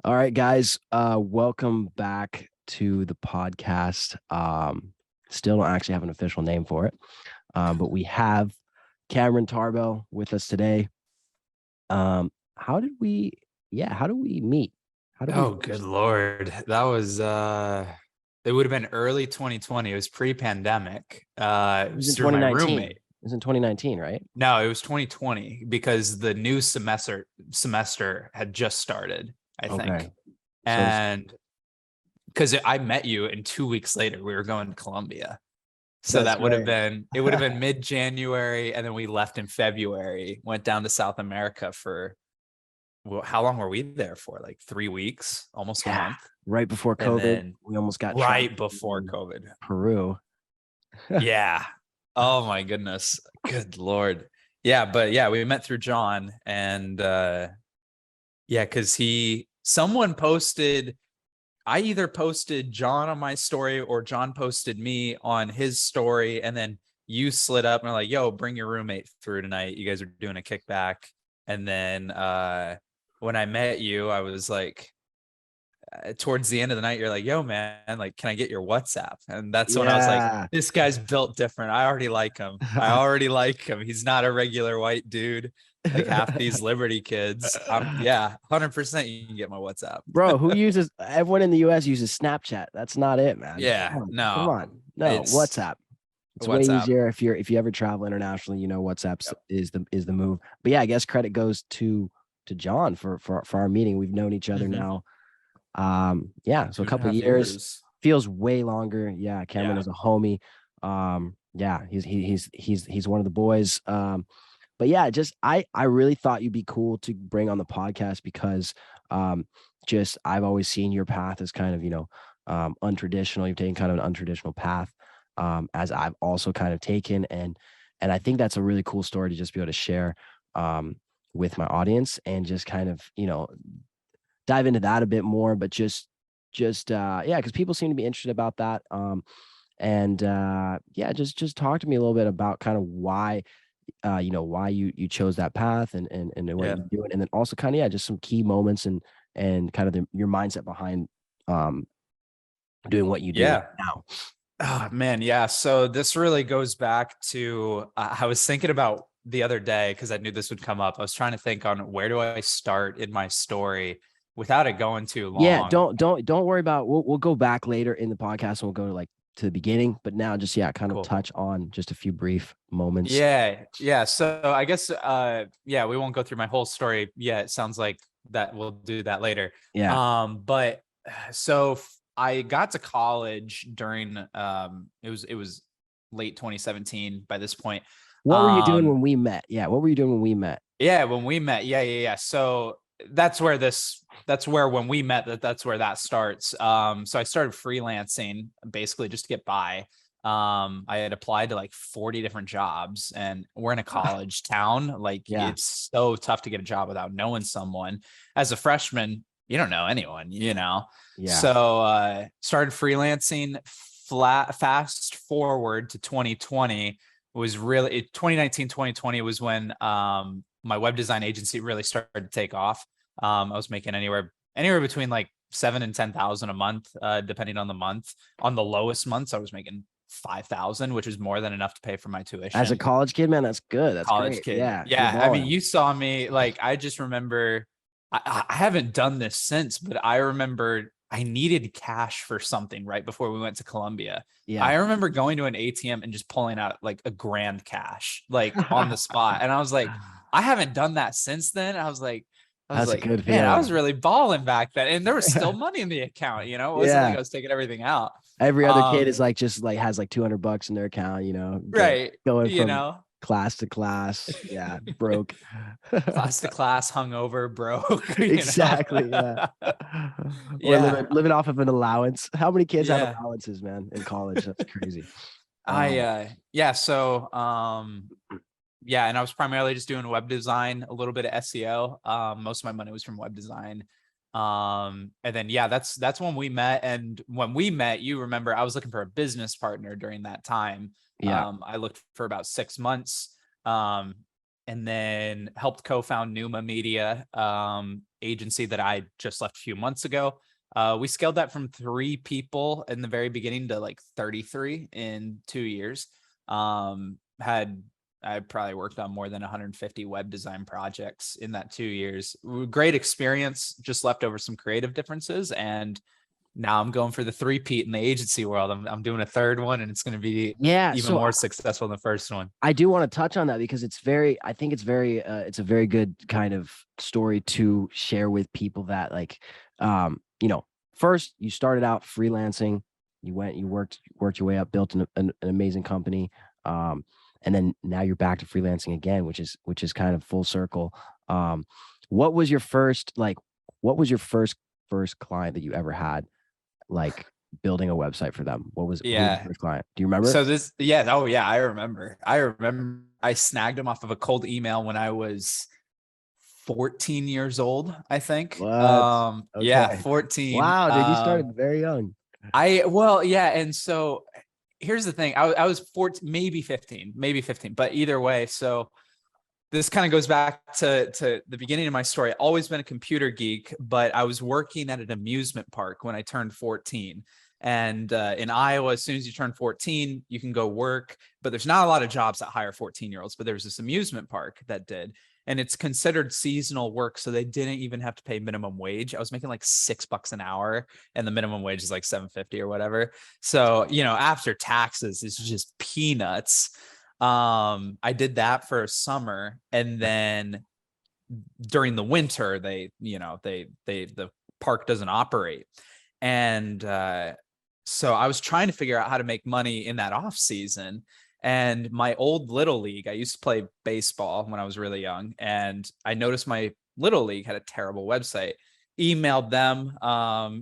All right, guys. Welcome back to the podcast. Still don't actually have an official name for it, but we have Cameron Tarbell with us today. How did we? Yeah, how do we meet? How did we? Oh, good Lord. That was it would have been early 2020. It was pre-pandemic. It It was in was through my 2019. It roommate. was in 2019, right? No, it was 2020 because the new semester had just started, I Okay. think. So it's, And because I met you and 2 weeks later we were going to Columbia. So that's that would have right. been it would have been mid-January, and then we left in February, went down to South America for well, how long were we there for? Like 3 weeks, almost a Yeah. month. Right before And COVID, then we almost got trapped right before in COVID. Peru. Yeah. Oh my goodness. Good Lord. Yeah, but yeah, we met through John, and yeah, because someone posted, I either posted John on my story or John posted me on his story, and then you slid up and were like, yo, bring your roommate through tonight. You guys are doing a kickback. And then when I met you, I was like, towards the end of the night, you're like, yo, man, like, can I get your WhatsApp? And that's when I was like, Yeah. this guy's built different. I already like him. I already like him. He's not a regular white dude like half these Liberty kids. Yeah, 100% you can get my WhatsApp. Bro, everyone in the US uses Snapchat. That's not it, man. Yeah, Come no, on. No, it's WhatsApp. It's way WhatsApp. easier if you ever travel internationally, WhatsApp's Yep. is the move. But yeah, I guess credit goes to John for our meeting. We've known each other Mm-hmm. now. Yeah, so a Two and a couple of half years years. feels way longer. Yeah, Cameron Yeah. is a homie. Yeah, he's one of the boys. But yeah, just I really thought you'd be cool to bring on the podcast because just I've always seen your path as kind of, untraditional. You've taken kind of an untraditional path, as I've also kind of taken. And I think that's a really cool story to just be able to share with my audience and just kind of, dive into that a bit more, but just yeah, because people seem to be interested about that. And yeah, just talk to me a little bit about kind of why why you chose that path and what Yeah. you're doing, and then also kind of, yeah, just some key moments and kind of your mindset behind um doing what you do Yeah. now. Oh man, yeah. So this really goes back to I was thinking about the other day because I knew this would come up. I was trying to think on where do I start in my story without it going too Yeah, long. don't worry about, we'll go back later in the podcast and we'll go to like to the beginning, but now just, yeah, kind of Cool. touch on just a few brief moments. Yeah, yeah. So I guess yeah, we won't go through my whole story yet. It sounds like that we'll do that later. Yeah. But I got to college during it was late 2017 by this point. What were you doing when we met? Yeah, what were you doing when we met? Yeah, when we met. Yeah. So that's where when we met that's where that starts. So I started freelancing basically just to get by. I had applied to like 40 different jobs, and we're in a college town. Like Yeah. it's so tough to get a job without knowing someone. As a freshman, you don't know anyone. Yeah. So started freelancing. Fast forward to 2020 was really 2019, 2020 was when my web design agency really started to take off. I was making anywhere between like 7 and 10,000 a month, depending on the month. On the lowest months, I was making 5,000, which is more than enough to pay for my tuition. As a college kid, man, that's good. That's College great. kid. Yeah, you're Yeah. I mean, balling. you saw me, like, I just remember I haven't done this since, but I remember I needed cash for something right before we went to Columbia. I Yeah. remember going to an ATM and just pulling out like a grand cash, like on the spot. And I was like, I haven't done that since then. That's a good Man, I was feeling. really balling back then. And there was still money in the account, It wasn't like Yeah. I was taking everything out. Every other kid is Um, like just like has like $200 in their account, right. going You from know, class to class. Yeah, broke. class to class, hungover, broke. Exactly. Yeah. Or Yeah. living off of an allowance. How many kids have Yeah. allowances, man, in college? That's crazy. Yeah, so yeah, and I was primarily just doing web design, a little bit of SEO. Most of my money was from web design. And then yeah, that's when we met. And when we met, you remember I was looking for a business partner during that time. Yeah. I looked for about 6 months. And then helped co-found Numa Media. agency that I just left a few months ago. We scaled that from 3 people in the very beginning to like 33 in 2 years. I probably worked on more than 150 web design projects in that 2 years. Great experience, just left over some creative differences. And now I'm going for the three-peat in the agency world. I'm doing a third one, and it's going to be Yeah. even more successful than the first one. I do want to touch on that because I think it's it's a very good kind of story to share with people that like, first you started out freelancing, you worked your way up, built an amazing company. And then now you're back to freelancing again, which is kind of full circle. What was your first, first client that you ever had, like building a website for them? Who was the first client? Do you remember? So oh yeah, I remember. I snagged him off of a cold email when I was 14 years old, I think. What? Yeah, Okay. 14. Wow, dude, you started very young. And so here's the thing. I was 14, maybe 15, but either way. So this kind of goes back to the beginning of my story. I've always been a computer geek, but I was working at an amusement park when I turned 14. And in Iowa, as soon as you turn 14, you can go work, but there's not a lot of jobs that hire 14-year-olds, but there's this amusement park that did. And it's considered seasonal work, so they didn't even have to pay minimum wage. I was making like $6 an hour, and the minimum wage is like $7.50 or whatever. So, after taxes, it's just peanuts. I did that for a summer, and then during the winter, the park doesn't operate. And so I was trying to figure out how to make money in that off season. And my old little league, I used to play baseball when I was really young, and I noticed my little league had a terrible website. Emailed them,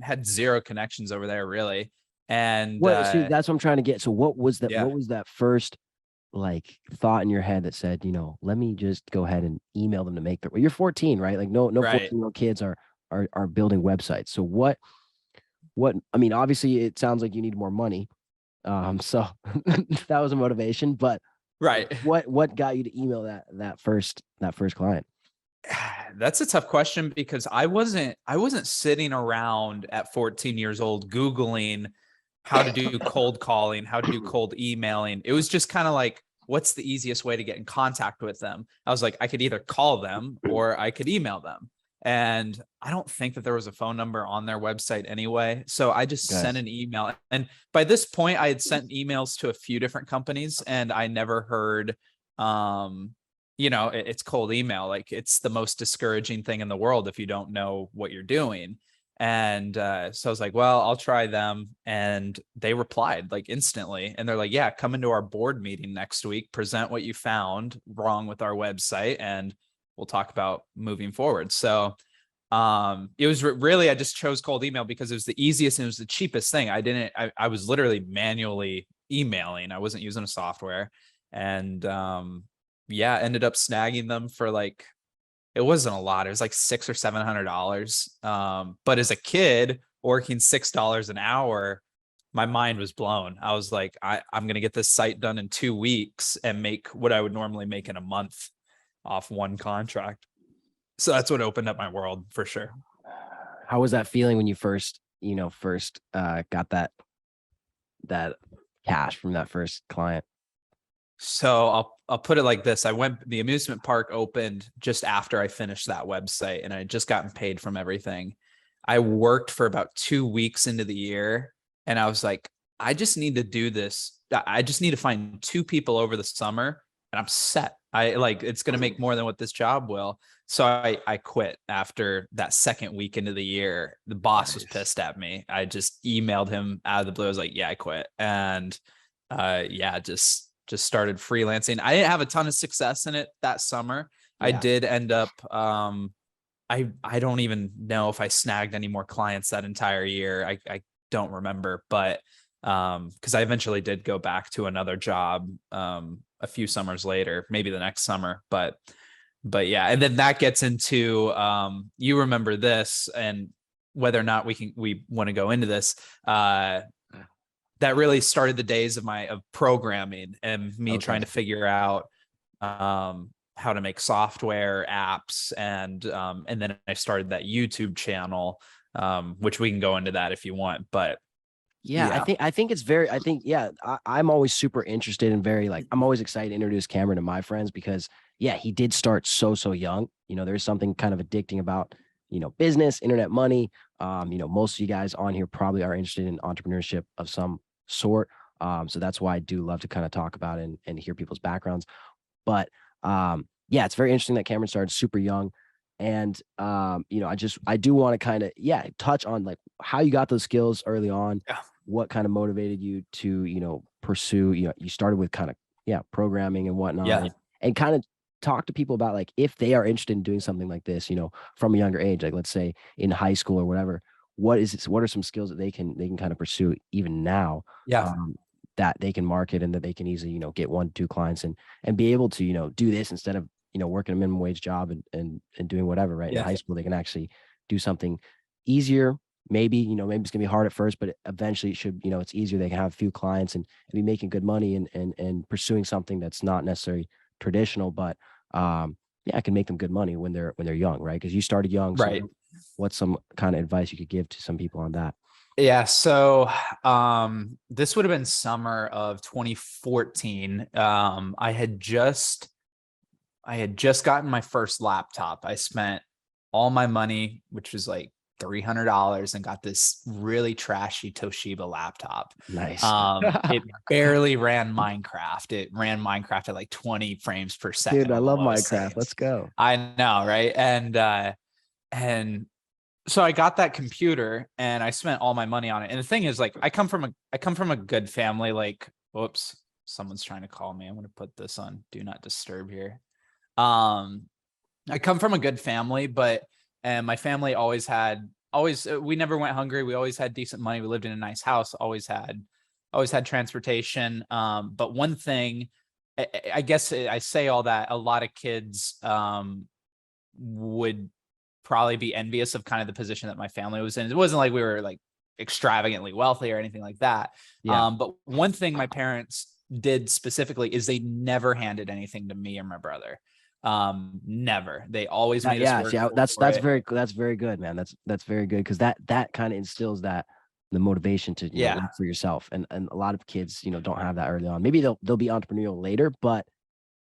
had 0 connections over there really. And See, that's what I'm trying to get. So what was that? Yeah. What was that first like thought in your head that said, let me just go ahead and email them to make their, well, you're 14, right? Like no Right. 14-year-old kids are building websites. So I mean, obviously it sounds like you need more money. So that was a motivation, but Right. what got you to email that first client? That's a tough question, because I wasn't sitting around at 14 years old Googling how to do cold calling, how to do cold emailing. It was just kind of like, what's the easiest way to get in contact with them? I was like, I could either call them or I could email them. And I don't think that there was a phone number on their website anyway. So I just sent an email. And by this point, I had sent emails to a few different companies, and I never heard, it's cold email. Like, it's the most discouraging thing in the world if you don't know what you're doing. And so I was like, well, I'll try them. And they replied like instantly. And they're like, yeah, come into our board meeting next week, present what you found wrong with our website, and we'll talk about moving forward. So it was really, I just chose cold email because it was the easiest and it was the cheapest thing. I was literally manually emailing. I wasn't using a software. And ended up snagging them for like, it wasn't a lot. It was like $600 or $700. But as a kid working $6 an hour, my mind was blown. I was like, I'm going to get this site done in 2 weeks and make what I would normally make in a month off one contract. So that's what opened up my world for sure. How was that feeling when you first got that cash from that first client? So I'll put it like this. The amusement park opened just after I finished that website, and I had just gotten paid from everything. I worked for about 2 weeks into the year, and I was like, I just need to do this. I just need to find 2 people over the summer, and I'm set. It's going to make more than what this job will. So I quit after that second week into the year. The boss was pissed at me. I just emailed him out of the blue. I was like, yeah, I quit. And just started freelancing. I didn't have a ton of success in it that summer. Yeah. I did end up, I don't even know if I snagged any more clients that entire year. I don't remember, but because I eventually did go back to another job a few summers later, maybe the next summer, but yeah. And then that gets into, you remember this, and whether or not we want to go into this, that really started the days of programming and me trying to figure out how to make software apps, and then I started that YouTube channel, which we can go into that if you want. But Yeah, yeah, I think it's very, I think, yeah, I'm always super interested in very, like, I'm always excited to introduce Cameron to my friends because, yeah, he did start so young. There's something kind of addicting about, business, internet money. Most of you guys on here probably are interested in entrepreneurship of some sort. So that's why I do love to kind of talk about it and hear people's backgrounds. But yeah, it's very interesting that Cameron started super young. And I do want to kind of, yeah, touch on like how you got those skills early on, yeah, what kind of motivated you to, pursue, you started with kind of, yeah, programming and whatnot, yeah, and kind of talk to people about like if they are interested in doing something like this, from a younger age, like let's say in high school or whatever, what are some skills that they can kind of pursue even now, yeah, um, that they can market and that they can easily, get 1 to 2 clients and be able to, do this instead of, working a minimum wage job and doing whatever, right? In yeah, high school, they can actually do something easier. Maybe it's gonna be hard at first, but eventually it should, it's easier. They can have a few clients and be making good money and pursuing something that's not necessarily traditional, but yeah, it can make them good money when they're young, right? Because you started young. So right. what's some kind of advice you could give to some people on that? Yeah, so this would have been summer of 2014. I had just gotten my first laptop. I spent all my money, which was like $300, and got this really trashy Toshiba laptop. Nice. It barely ran Minecraft. It ran Minecraft at like 20 frames per Dude, second I on the love lowest Minecraft. settings. Let's go. I know, right? And so I got that computer and I spent all my money on it. And the thing is, like, I come from a good family. Like, whoops, someone's trying to call me. I'm gonna put this on do not disturb here. Um, I come from a good family, and my family always we never went hungry. We always had decent money. We lived in a nice house. Always had transportation. But one thing, I guess I say all that, a lot of kids would probably be envious of kind of the position that my family was in. It wasn't like we were like extravagantly wealthy or anything like that. Yeah. But one thing my parents did specifically is they never handed anything to me or my brother. Never. They always made us Yeah. work See, for it. that's very good, man. That's very good because that kind of instills that the motivation to Yeah. work for yourself, and a lot of kids don't have that early on. Maybe they'll be entrepreneurial later, but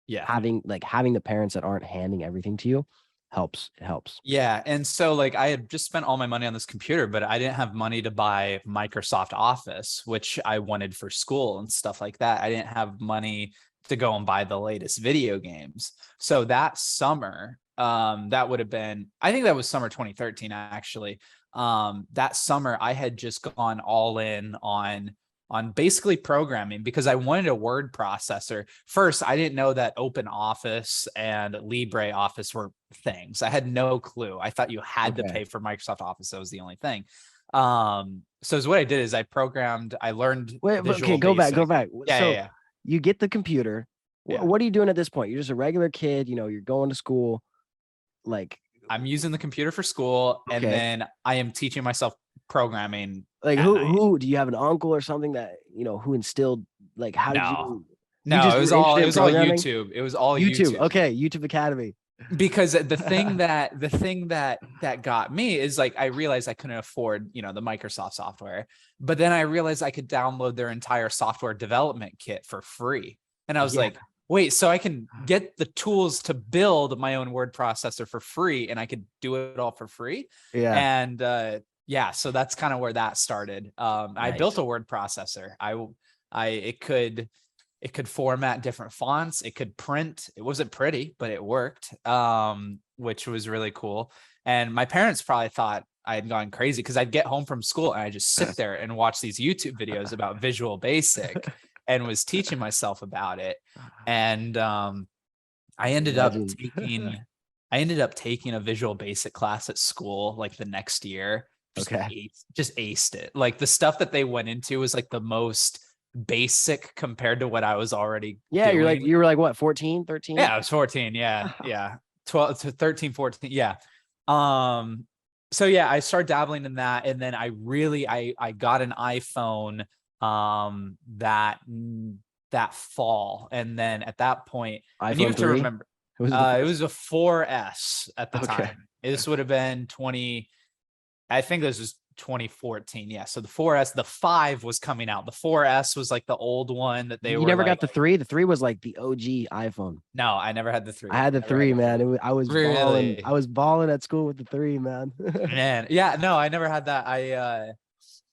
Yeah. having the parents that aren't handing everything to you helps. It helps. Yeah. And so like I had just spent all my money on this computer, but I didn't have money to buy Microsoft Office, which I wanted for school and stuff like that. I didn't have money to go and buy the latest video games. So that summer, that would have been, I think that was summer 2013, actually. That summer I had just gone all in on basically programming because I wanted a word processor. First, I didn't know that Open Office and LibreOffice were things. I had no clue. I thought you had to Okay. pay for Microsoft Office. That was the only thing. So what I did is I learned Wait, but okay, Visual go back, Basic. go back. Yeah, yeah, So yeah. you get the computer. Yeah. What are you doing at this point? You're just a regular kid. You're going to school. Like, I'm using the computer for school, and okay, then I am teaching myself programming like at who night. who do you have an uncle or something that who instilled, like, how did No, you no, just it were was all interested it in was all programming? YouTube. It was all YouTube. YouTube. Okay, YouTube Academy. Because the thing that got me is like I realized I couldn't afford the Microsoft software, but then I realized I could download their entire software development kit for free, and I was Yeah. like, wait, so I can get the tools to build my own word processor for free, and I could do it all for free. Yeah. And yeah, so that's kind of where that started. I built Nice. a word processor. I it could format different fonts. It could print. It wasn't pretty, but it worked, which was really cool. And my parents probably thought I had gone crazy because I'd get home from school and I just sit there and watch these YouTube videos about Visual Basic and was teaching myself about it. And I ended up Legend. taking I ended up taking a Visual Basic class at school like the next year. Okay. Just aced it. Like the stuff that they went into was like the most basic compared to what I was already Yeah, doing. you were like what, 14, 13? Yeah, I was 14. Yeah. Yeah. 12 to 13, 14. Yeah. Um, so yeah, I started dabbling in that. And then I got an iPhone that fall. And then at that point, and you iPhone have to 3? remember, Was it the It first? was a 4S at the Okay. time. This would have been 20. I think this was 2014. Yeah. So the 4S, the 5 was coming out. The 4S was like the old one that they You were never like, got the 3? The 3 was like the OG iPhone. no, I never had the I 3. had the Never had 3, the man. 3. I was balling. I Really? was balling at school with the 3, man. So Man. Yeah. No, I never had that. you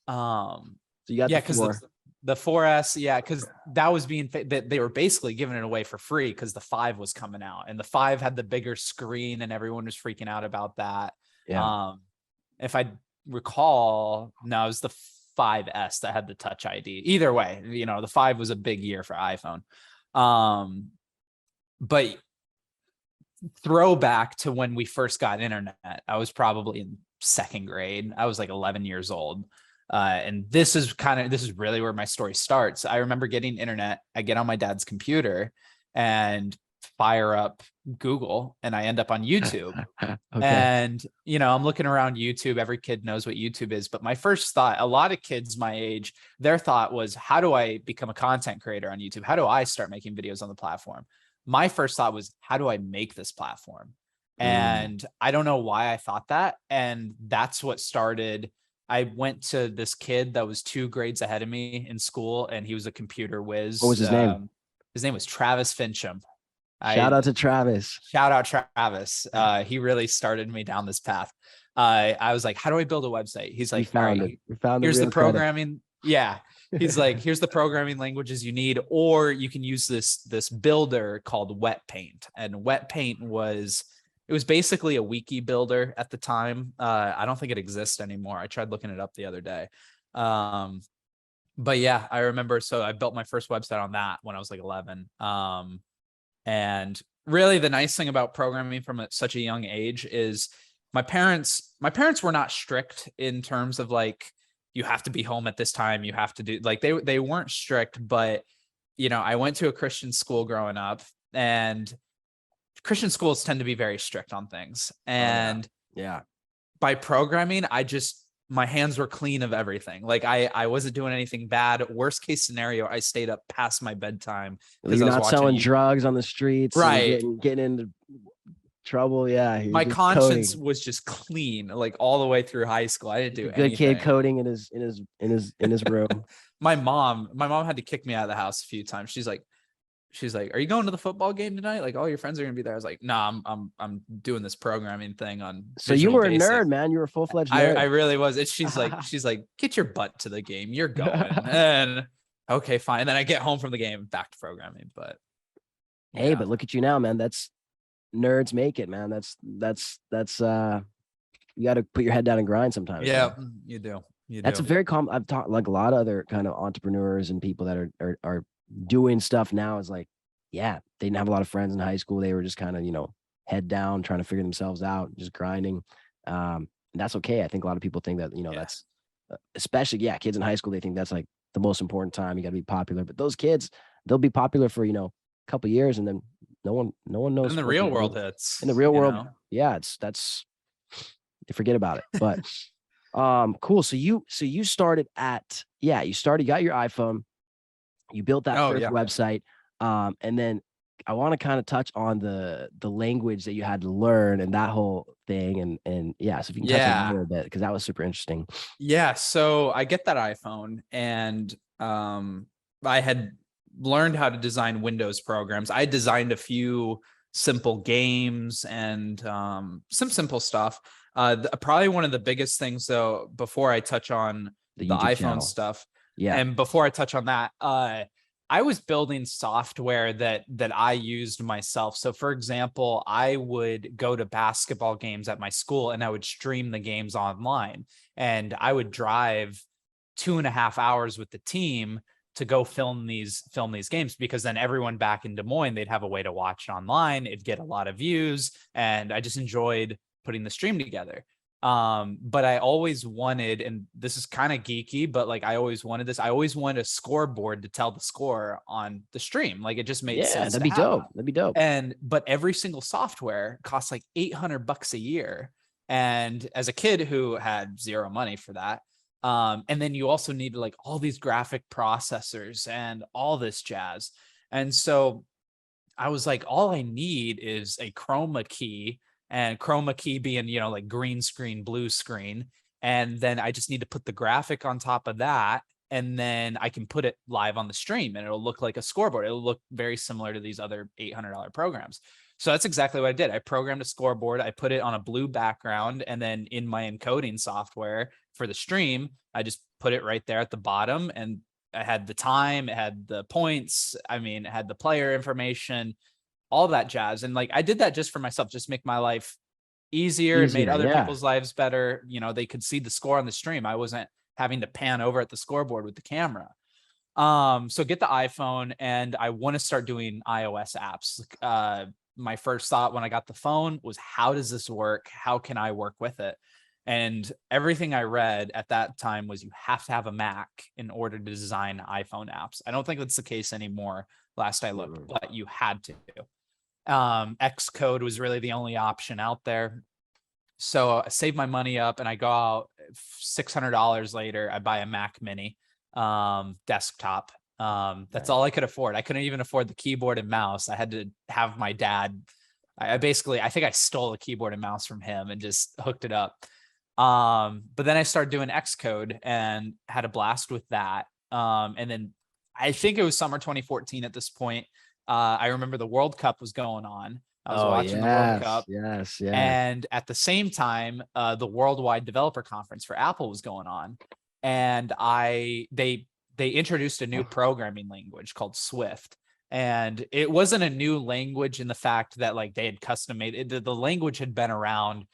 got the Yeah, because 4. the 4S, yeah, because that was being that they were basically giving it away for free because the 5 was coming out, and the 5 had the bigger screen, and everyone was freaking out about that. Yeah. If I recall, no, it was the 5S that had the Touch ID. Either way, the 5 was a big year for iPhone. But throwback to when we first got internet, I was probably in second grade. I was like 11 years old. And this is really where my story starts. I remember getting internet. I get on my dad's computer and fire up Google, and I end up on YouTube. Okay. And, I'm looking around YouTube. Every kid knows what YouTube is. But my first thought, a lot of kids my age, their thought was, how do I become a content creator on YouTube? How do I start making videos on the platform? My first thought was, how do I make this platform? And I don't know why I thought that. And that's what started. I went to this kid that was 2 grades ahead of me in school, and he was a computer whiz. What was his name? His name was Travis Fincham. Shout out to Travis. Shout out Travis. He really started me down this path. I was like, how do I build a website? He's like, all right, We found here's the the real programming. Yeah. He's like, here's the programming languages you need, or you can use this builder called Wet Paint. And Wet Paint it was basically a wiki builder at the time. I don't think it exists anymore. I tried looking it up the other day. But yeah, I remember. So I built my first website on that when I was like 11. And really the nice thing about programming from such a young age is my parents were not strict in terms of like, you have to be home at this time. You have to do like, they weren't strict, but I went to a Christian school growing up, and Christian schools tend to be very strict on things. And yeah. by programming, my hands were clean of everything. Like I wasn't doing anything bad. Worst case scenario, I stayed up past my bedtime because You're I was not watching selling drugs on the streets, right, getting into trouble. Yeah, my conscience was just clean, like all the way through high school. I didn't do anything. Good kid coding in his room. My mom had to kick me out of the house a few times. She's like, are you going to the football game tonight? Like all your friends are gonna be there. I was like, nah, I'm doing this programming thing on. So you were a nerd, man. You were a full-fledged nerd. I really was. She's like, get your butt to the game. You're going. And okay, fine. And then I get home from the game, back to programming. But hey, but look at you now, man. That's nerds make it, man. That's you got to put your head down and grind sometimes. Yeah, man. you do. That's a very common. I've talked like a lot of other kind of entrepreneurs and people that are doing stuff now is like, yeah, they didn't have a lot of friends in high school. They were just kind of, head down, trying to figure themselves out, just grinding. And that's okay. I think a lot of people think that, that's especially, kids in high school, they think that's like the most important time. You got to be popular, but those kids, they'll be popular for, a couple of years, and then no one knows. In the real world hits. In the real world. Yeah. You forget about it, but cool. So you started you got your iPhone. You built that first website. And then I want to kind of touch on the language that you had to learn and that whole thing. And so if you can touch on a little bit, because that was super interesting. Yeah. So I get that iPhone, and I had learned how to design Windows programs. I designed a few simple games and some simple stuff. Probably one of the biggest things, though, before I touch on the iPhone channel stuff. Yeah. And before I touch on that, I was building software that I used myself. So for example, I would go to basketball games at my school, and I would stream the games online, and I would drive 2.5 hours with the team to go film these games, because then everyone back in Des Moines, they'd have a way to watch online. It'd get a lot of views, and I just enjoyed putting the stream together. But I always wanted, and this is kind of geeky, but like I always wanted a scoreboard to tell the score on the stream. Like it just made sense. That'd be dope. But every single software costs like $800 a year. And as a kid who had zero money for that, and then you also needed like all these graphic processors and all this jazz. And so I was like, all I need is a chroma key, and chroma key being, you know, like green screen, blue screen. And then I just need to put the graphic on top of that. And then I can put it live on the stream and it'll look like a scoreboard. It'll look very similar to these other $800 programs. So that's exactly what I did. I programmed a scoreboard. I put it on a blue background. And then in my encoding software for the stream, I just put it right there at the bottom. And I had the time, it had the points. I mean, it had the player information, all that jazz. And like, I did that just for myself, just make my life easier. It made other people's lives better. You know, they could see the score on the stream. I wasn't having to pan over at the scoreboard with the camera. So get the iPhone, and I want to start doing iOS apps. My first thought when I got the phone was, how does this work? How can I work with it? And everything I read at that time was, you have to have a Mac in order to design iPhone apps. I don't think that's the case anymore, last I looked, but you had to. Xcode was really the only option out there. So I saved my money up, and I go out $600 later. I buy a Mac Mini desktop. That's all I could afford. I couldn't even afford the keyboard and mouse. I had to have my dad. I think I stole a keyboard and mouse from him and just hooked it up. But then I started doing Xcode and had a blast with that. And then I think it was summer 2014 at this point. I remember the World Cup was going on. I was watching the World Cup. Yes. And at the same time, the Worldwide Developer Conference for Apple was going on. And they introduced a new programming language called Swift. And it wasn't a new language in the fact that like they had custom made it. The language had been around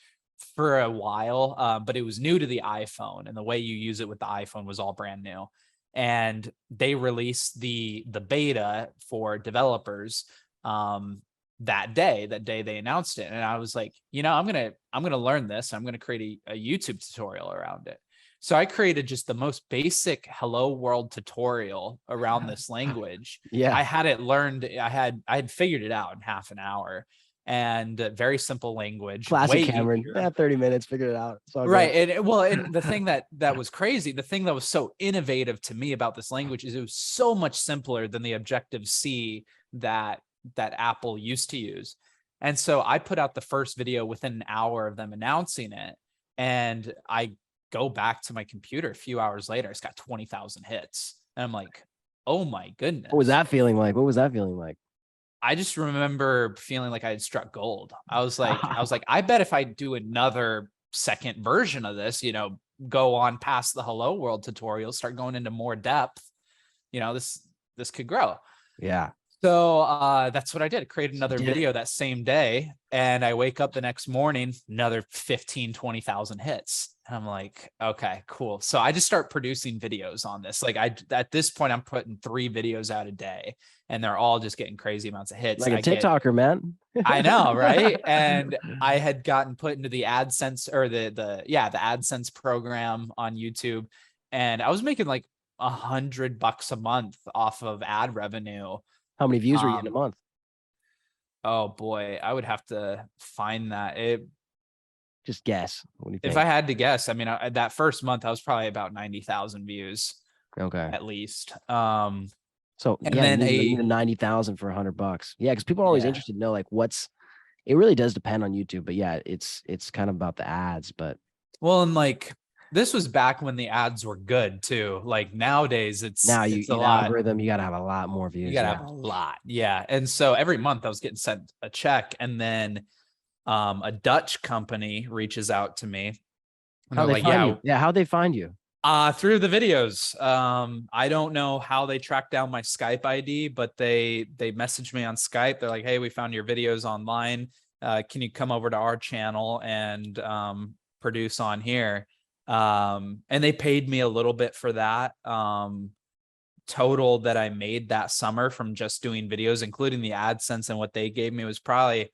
for a while, but it was new to the iPhone, and the way you use it with the iPhone was all brand new. And they released the beta for developers that day they announced it. And I was like, you know, I'm gonna learn this. I'm gonna create a YouTube tutorial around it. So I created just the most basic hello world tutorial around this language. Yeah. I had it learned. I had figured it out in half an hour, and very simple language. Classic Cameron. 30 minutes, figured it out. Right. And the thing that was crazy, the thing that was so innovative to me about this language is it was so much simpler than the Objective-C that Apple used to use. And so I put out the first video within an hour of them announcing it. And I go back to my computer a few hours later, it's got 20,000 hits. And I'm like, oh my goodness. What was that feeling like? I just remember feeling like I had struck gold. I was like, I bet if I do another second version of this, you know, go on past the hello world tutorial, start going into more depth, you know, this could grow. Yeah. So that's what I did. I created another video that same day, and I wake up the next morning, another 20,000 hits. And I'm like, okay, cool. So I just start producing videos on this. Like at this point, I'm putting 3 videos out a day, and they're all just getting crazy amounts of hits. Like a TikToker, man. I know, right? And I had gotten put into the AdSense, or the AdSense program on YouTube, and I was making like $100 a month off of ad revenue. How many views were you in a month? Oh boy, I would have to find that. Just guess. What do you think? If I had to guess, I mean, that first month I was probably about 90,000 views. Okay. At least. So and then you need 90,000 for $100. Yeah, because people are always interested to know like it really does depend on YouTube, but yeah, it's kind of about the ads, but well, and like this was back when the ads were good too. Like nowadays, it's a lot. Algorithm, you got to have a lot more views. You got to have a lot, yeah. And so every month I was getting sent a check, and then a Dutch company reaches out to me. And how'd they find you? Yeah, how'd they find you? Through the videos. I don't know how they tracked down my Skype ID, but they messaged me on Skype. They're like, "Hey, we found your videos online. Can you come over to our channel and produce on here?" And they paid me a little bit for that. Total that I made that summer from just doing videos, including the AdSense and what they gave me, was probably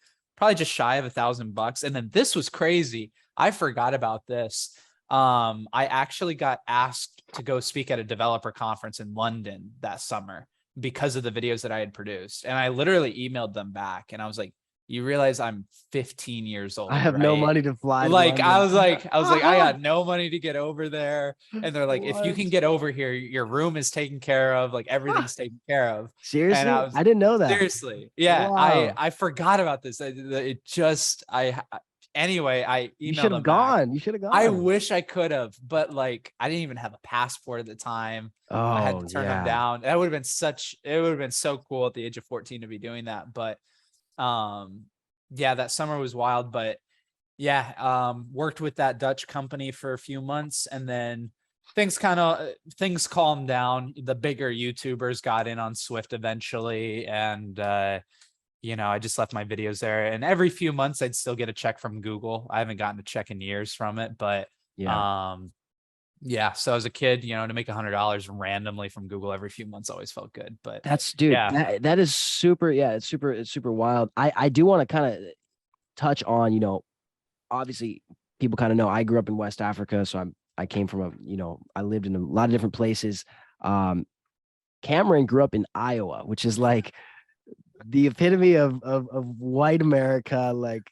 just shy of $1,000. And then this was crazy. I forgot about this. I actually got asked to go speak at a developer conference in London that summer because of the videos that I had produced. And I literally emailed them back, and I was like, you realize I'm 15 years I old, have no right? money to fly to Like I London. was like, I got no money to get over there. And they're like, if you What? can get over here, your room is taken care of, like everything's taken care of. And I Seriously? was I didn't know that. seriously, yeah, Wow. I forgot about this. It just anyway, I You should emailed have them back. gone. You should have I gone. wish I could have, but like I didn't even have a passport at the time. I had Oh, to turn them yeah. down. That would have been it would have been so cool at the age of 14 to be doing that. But yeah, that summer was wild. But yeah, worked with that Dutch company for a few months, and then things calmed down. The bigger YouTubers got in on Swift eventually, and I just left my videos there. And every few months I'd still get a check from Google. I haven't gotten a check in years from it, but Yeah. yeah. So as a kid, to make $100 randomly from Google every few months always felt good. But That's dude, yeah. that is super. Yeah, it's super wild. I do want to kind of touch on, obviously people kind of know I grew up in West Africa, so I came from I lived in a lot of different places. Cameron grew up in Iowa, which is like the epitome of white America. Like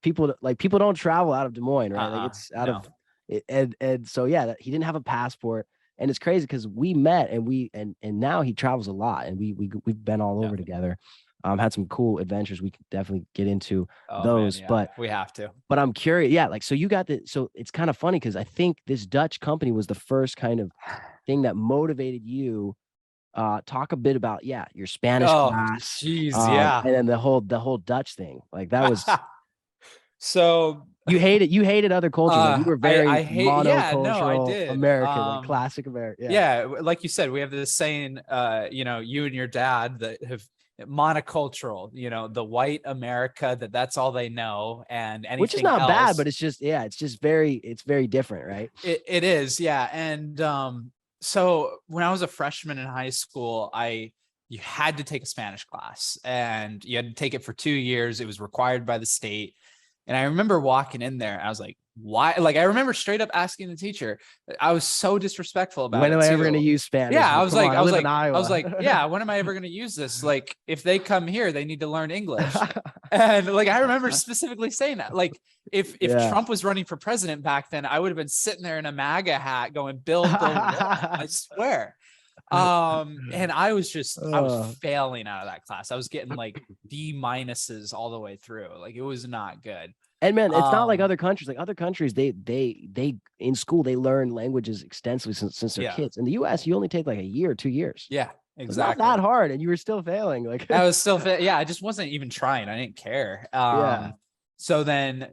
people don't travel out of Des Moines, right? Like it's out No. of it, and so yeah, he didn't have a passport, and it's crazy because we met and now he travels a lot, and we've been all over Yeah. together. Had some cool adventures. We could definitely get into Oh man, those, yeah. but We have to. I'm curious. Yeah, like so you got the so it's kind of funny because I think this Dutch company was the first kind of thing that motivated you. Talk a bit about your Spanish Oh, class, geez, yeah. and then the whole Dutch thing. Like that was So you hated other cultures. Like you were I very hate, yeah, no, I monocultural did. American, like classic American. Yeah. Yeah, like you said, we have this saying, you and your dad that have monocultural, the white America, that's all they know, and Which is anything not bad, else. but it's very different, right? It is, yeah. And so when I was a freshman in high school, you had to take a Spanish class, and you had to take it for 2 years. It was required by the state. And I remember walking in there, I was like, why? Like, I remember straight up asking the teacher. I was so disrespectful about When am it I ever going to too. use Spanish? Yeah, I Like, was come like, on, I I was live in like, I was Iowa. like, yeah, when am I ever going to use this? Like, if they come here, they need to learn English. And like, I remember specifically saying that. Like, if Yeah. Trump was running for president back then, I would have been sitting there in a MAGA hat going, build the wall. I swear. And I was failing out of that class. I was getting like D minuses all the way through. Like, it was not good. And man, it's not like other countries. Like other countries, they in school they learn languages extensively since they're Yeah. kids. In the U.S., you only take like a year, 2 years. Yeah, It's not exactly. that hard, and you were still failing. Like I was still yeah, I just wasn't even trying. I didn't care. yeah. So then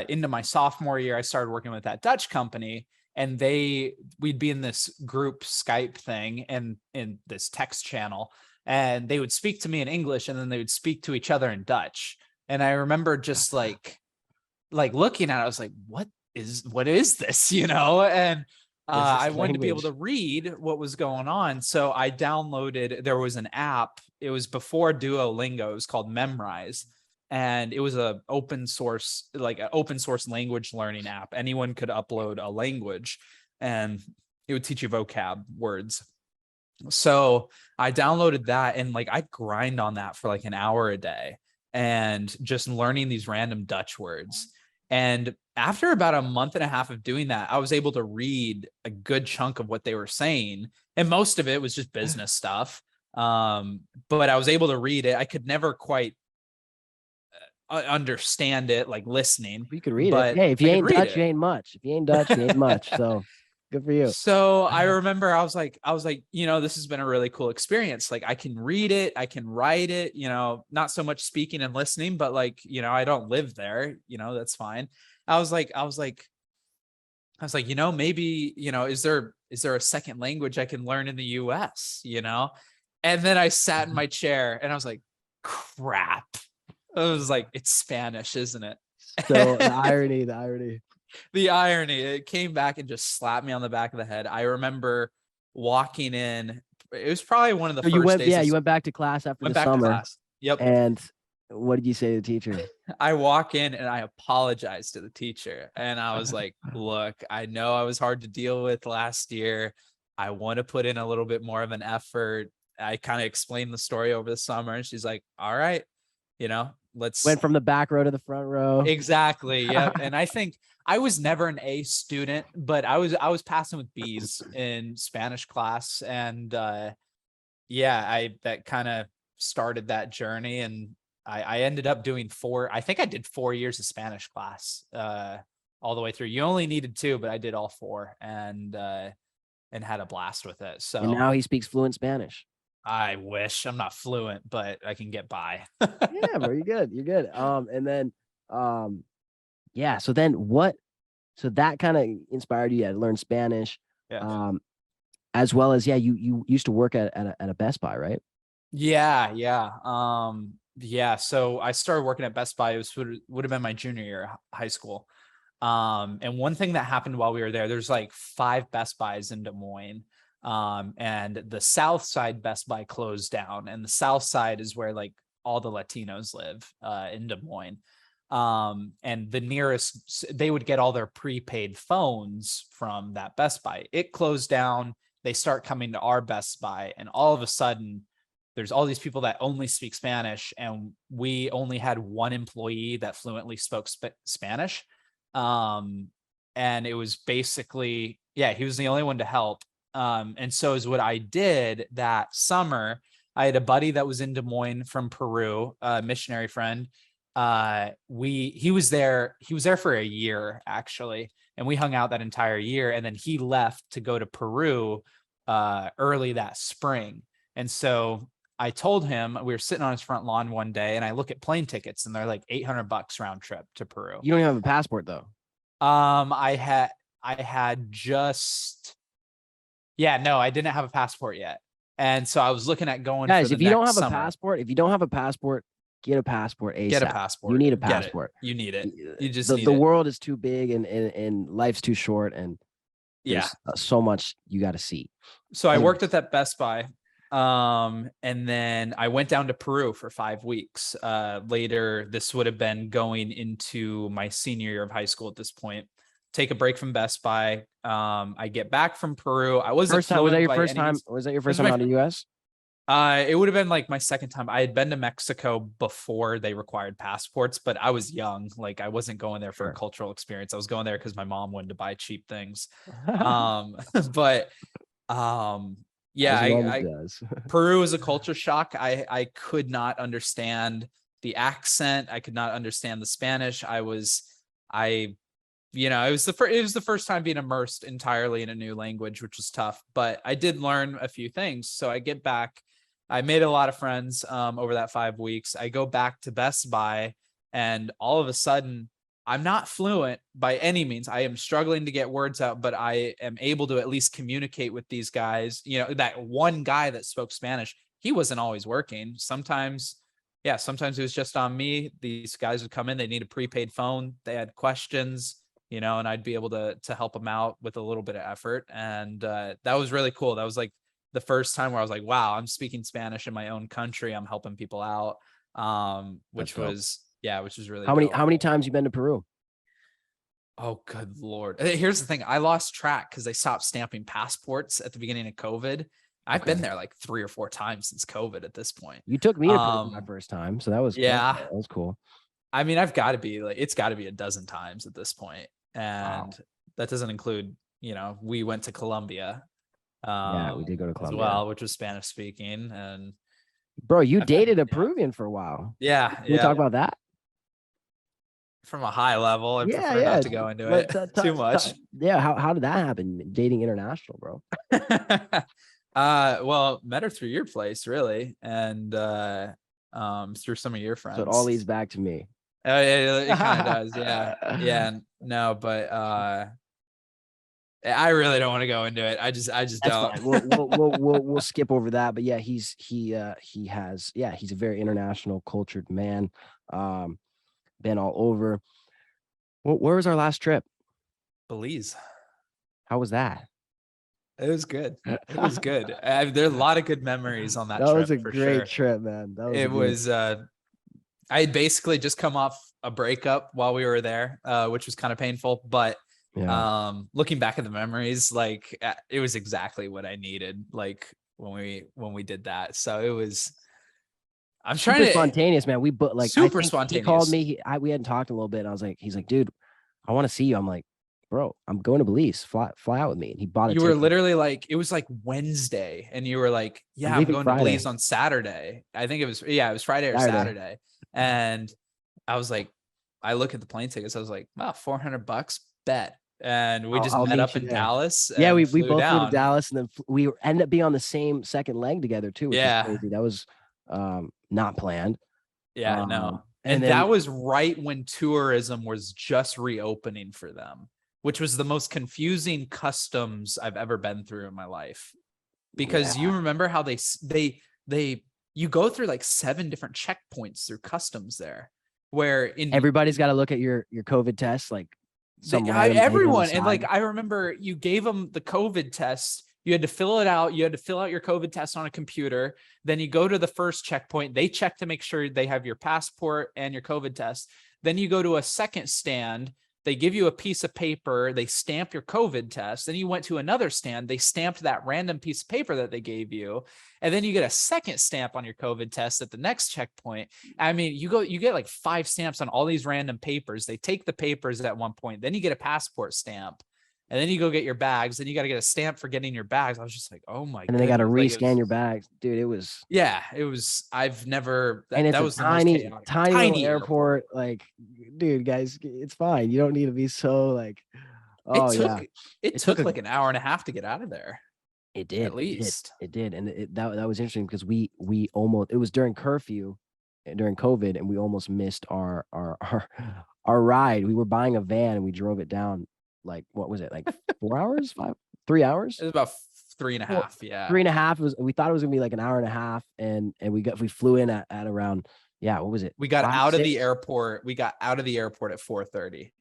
into my sophomore year, I started working with that Dutch company, and we'd be in this group Skype thing and in this text channel, and they would speak to me in English, and then they would speak to each other in Dutch. And I remember just like looking at it, I was like, what is this? And I wanted to be able to read what was going on. So I downloaded, there was an app. It was before Duolingo. It was called Memrise. And it was an open source language learning app. Anyone could upload a language and it would teach you vocab words. So I downloaded that, and like I'd grind on that for like an hour a day and just learning these random Dutch words. And after about a month and a half of doing that, I was able to read a good chunk of what they were saying. And most of it was just business stuff. But I was able to read it. I could never quite understand it, like listening. You could read but it. Hey, if you I could ain't read Dutch, it. you ain't much. If you ain't Dutch, you ain't much. So good for you. So I remember I was like, this has been a really cool experience. Like I can read it, I can write it, not so much speaking and listening, but like, I don't live there, that's fine. I was like, maybe, is there a second language I can learn in the US, And then I sat in my chair and I was like, crap. I was like, it's Spanish, isn't it? So the irony. The irony, it came back and just slapped me on the back of the head. I remember walking in. It was probably one of the first days. Yeah, you went back to class after the summer. Class. Yep. And what did you say to the teacher? I walk in and I apologized to the teacher. And I was like, look, I know I was hard to deal with last year. I want to put in a little bit more of an effort. I kind of explained the story over the summer, and she's like, all right, let's Went from the back row to the front row. exactly. Yeah. And I think I was never an A student, but I was passing with B's in Spanish class. And yeah, that kind of started that journey. And I ended up doing I think I did 4 years of Spanish class all the way through. You only needed 2, but I did all 4 and had a blast with it. And So now he speaks fluent Spanish. I wish. I'm not fluent, but I can get by. Yeah, bro, you're good. You're good. And then yeah, so then what so that kind of inspired you to learn Spanish. Yeah. As well as you used to work at a Best Buy, right? Yeah, yeah. Yeah, so I started working at Best Buy. It would have been my junior year of high school. And one thing that happened while we were there, there's like 5 Best Buys in Des Moines. And the South Side Best Buy closed down, and the South Side is where like all the Latinos live in Des Moines. And the nearest, they would get all their prepaid phones from that Best Buy. It closed down. They start coming to our Best Buy, and all of a sudden there's all these people that only speak Spanish, and we only had one employee that fluently spoke Spanish. And it was basically, yeah, he was the only one to help. And so is what I did that summer. I had a buddy that was in Des Moines from Peru, a missionary friend. He was there for a year actually, and we hung out that entire year. And then he left to go to Peru early that spring. And so I told him, we were sitting on his front lawn one day, and I look at plane tickets, and they're like $800 round trip to Peru. You don't even have a passport though. I had just, yeah, no, I didn't have a passport yet. And so I was looking at going. Guys, for the if you don't next have a summer. passport, get a passport ASAP. Get a passport. You need a Get it. passport. You need it. You just the need it. world is too big and life's too short, and Yeah, there's so much you got to see. So I worked at that Best Buy. And then I went down to Peru for 5 weeks. Later, this would have been going into my senior year of high school at this point. Take a break from Best Buy. I get back from Peru. I wasn't first time. Was that your first time? Was that your first time out of the US? It would have been like my second time. I had been to Mexico before they required passports, but I was young. Like I wasn't going there for a cultural experience. I was going there because my mom wanted to buy cheap things. But yeah, Peru was a culture shock. I could not understand the accent. I could not understand the Spanish. It was the first time being immersed entirely in a new language, which was tough, but I did learn a few things. So I get back, I made a lot of friends over that 5 weeks. I go back to Best Buy, and all of a sudden I'm not fluent by any means. I am struggling to get words out, but I am able to at least communicate with these guys. That one guy that spoke Spanish, he wasn't always working. Sometimes it was just on me. These guys would come in, they need a prepaid phone, they had questions, and I'd be able to help them out with a little bit of effort. And that was really cool. That was like the first time where I was like, wow, I'm speaking Spanish in my own country. I'm helping people out. Which was really How many times you been to Peru? Oh, good Lord. Here's the thing. I lost track because they stopped stamping passports at the beginning of COVID. I've been there like 3 or 4 times since COVID at this point. You took me to Peru my first time, so that was that was cool. I mean, it's got to be a dozen times at this point. And that doesn't include, we went to Colombia. Yeah, we did go to Colombia as well, which was Spanish speaking. And bro, you dated a Peruvian for a while. Yeah. Can we talk about that? From a high level, I prefer not to go into it too much. Yeah, how did that happen? Dating international, bro. Well, met her through your place, really, and through some of your friends. So it all leads back to me. It kind of does, yeah, yeah. No, but I really don't want to go into it. I just That's don't. We'll skip over that. But yeah, he's a very international, cultured man. Been all over. Where was our last trip? Belize. How was that? It was good. It was good. There are a lot of good memories on that trip. That was a great trip, man. I had basically just come off a breakup while we were there, which was kind of painful, but looking back at the memories, like it was exactly what I needed, like when we did that. So I'm trying Super to spontaneous, man. I super think he called spontaneous. me. We hadn't talked in a little bit. And I was like, he's like, dude, I want to see you. I'm like, bro, I'm going to Belize. Fly out with me. And he bought a You were ticket. literally like, it was like Wednesday, and you were like, I'm yeah, I'm leaving going to Belize Friday, on Saturday. I think it was, yeah, it was Friday or Saturday. Saturday. And I was like, I look at the plane tickets. I was like, oh, $400 bet. And we just I'll met meet up you in there. Dallas Yeah, and we flew both flew to down. Dallas, and then we ended up being on the same second leg together too, which was Yeah. crazy. That was not planned. Yeah, no. And And then that was right when tourism was just reopening for them, which was the most confusing customs I've ever been through in my life. Because you yeah, remember how they you go through like 7 different checkpoints through customs there, where in everybody's got to look at your COVID test, like some random lady on the everyone, and like side. I remember you gave them the COVID test. You had to fill it out. You had to fill out your COVID test on a computer. Then you go to the first checkpoint. They check to make sure they have your passport and your COVID test. Then you go to a second stand. They give you a piece of paper. They stamp your COVID test. Then you went to another stand. They stamped that random piece of paper that they gave you. And then you get a second stamp on your COVID test at the next checkpoint. I mean, you get like 5 stamps on all these random papers. They take the papers at one point. Then you get a passport stamp. And then you go get your bags. Then you got to get a stamp for getting your bags. I was just like, oh my And then they got to goodness. Like it rescan was, your bags, dude. It was, yeah, it was, I've never, and it's that a was the most chaotic, tiny little tiny airport. airport. Like, dude, guys, it's fine. You don't need to be so like, It oh yeah. took, it It took took a like an hour and a half to get out of there, It at did. least. It did. And that was interesting because we almost, it was during curfew during COVID, and we almost missed our ride. We were buying a van and we drove it down like, what was it, like 4 hours, 3 hours? It was about three and a Four, half. Yeah. 3.5. We thought it was gonna be like an hour and a half, and we flew in at around, yeah, what was it? We got Five, out of the 6? airport. We got out of the airport at 4:30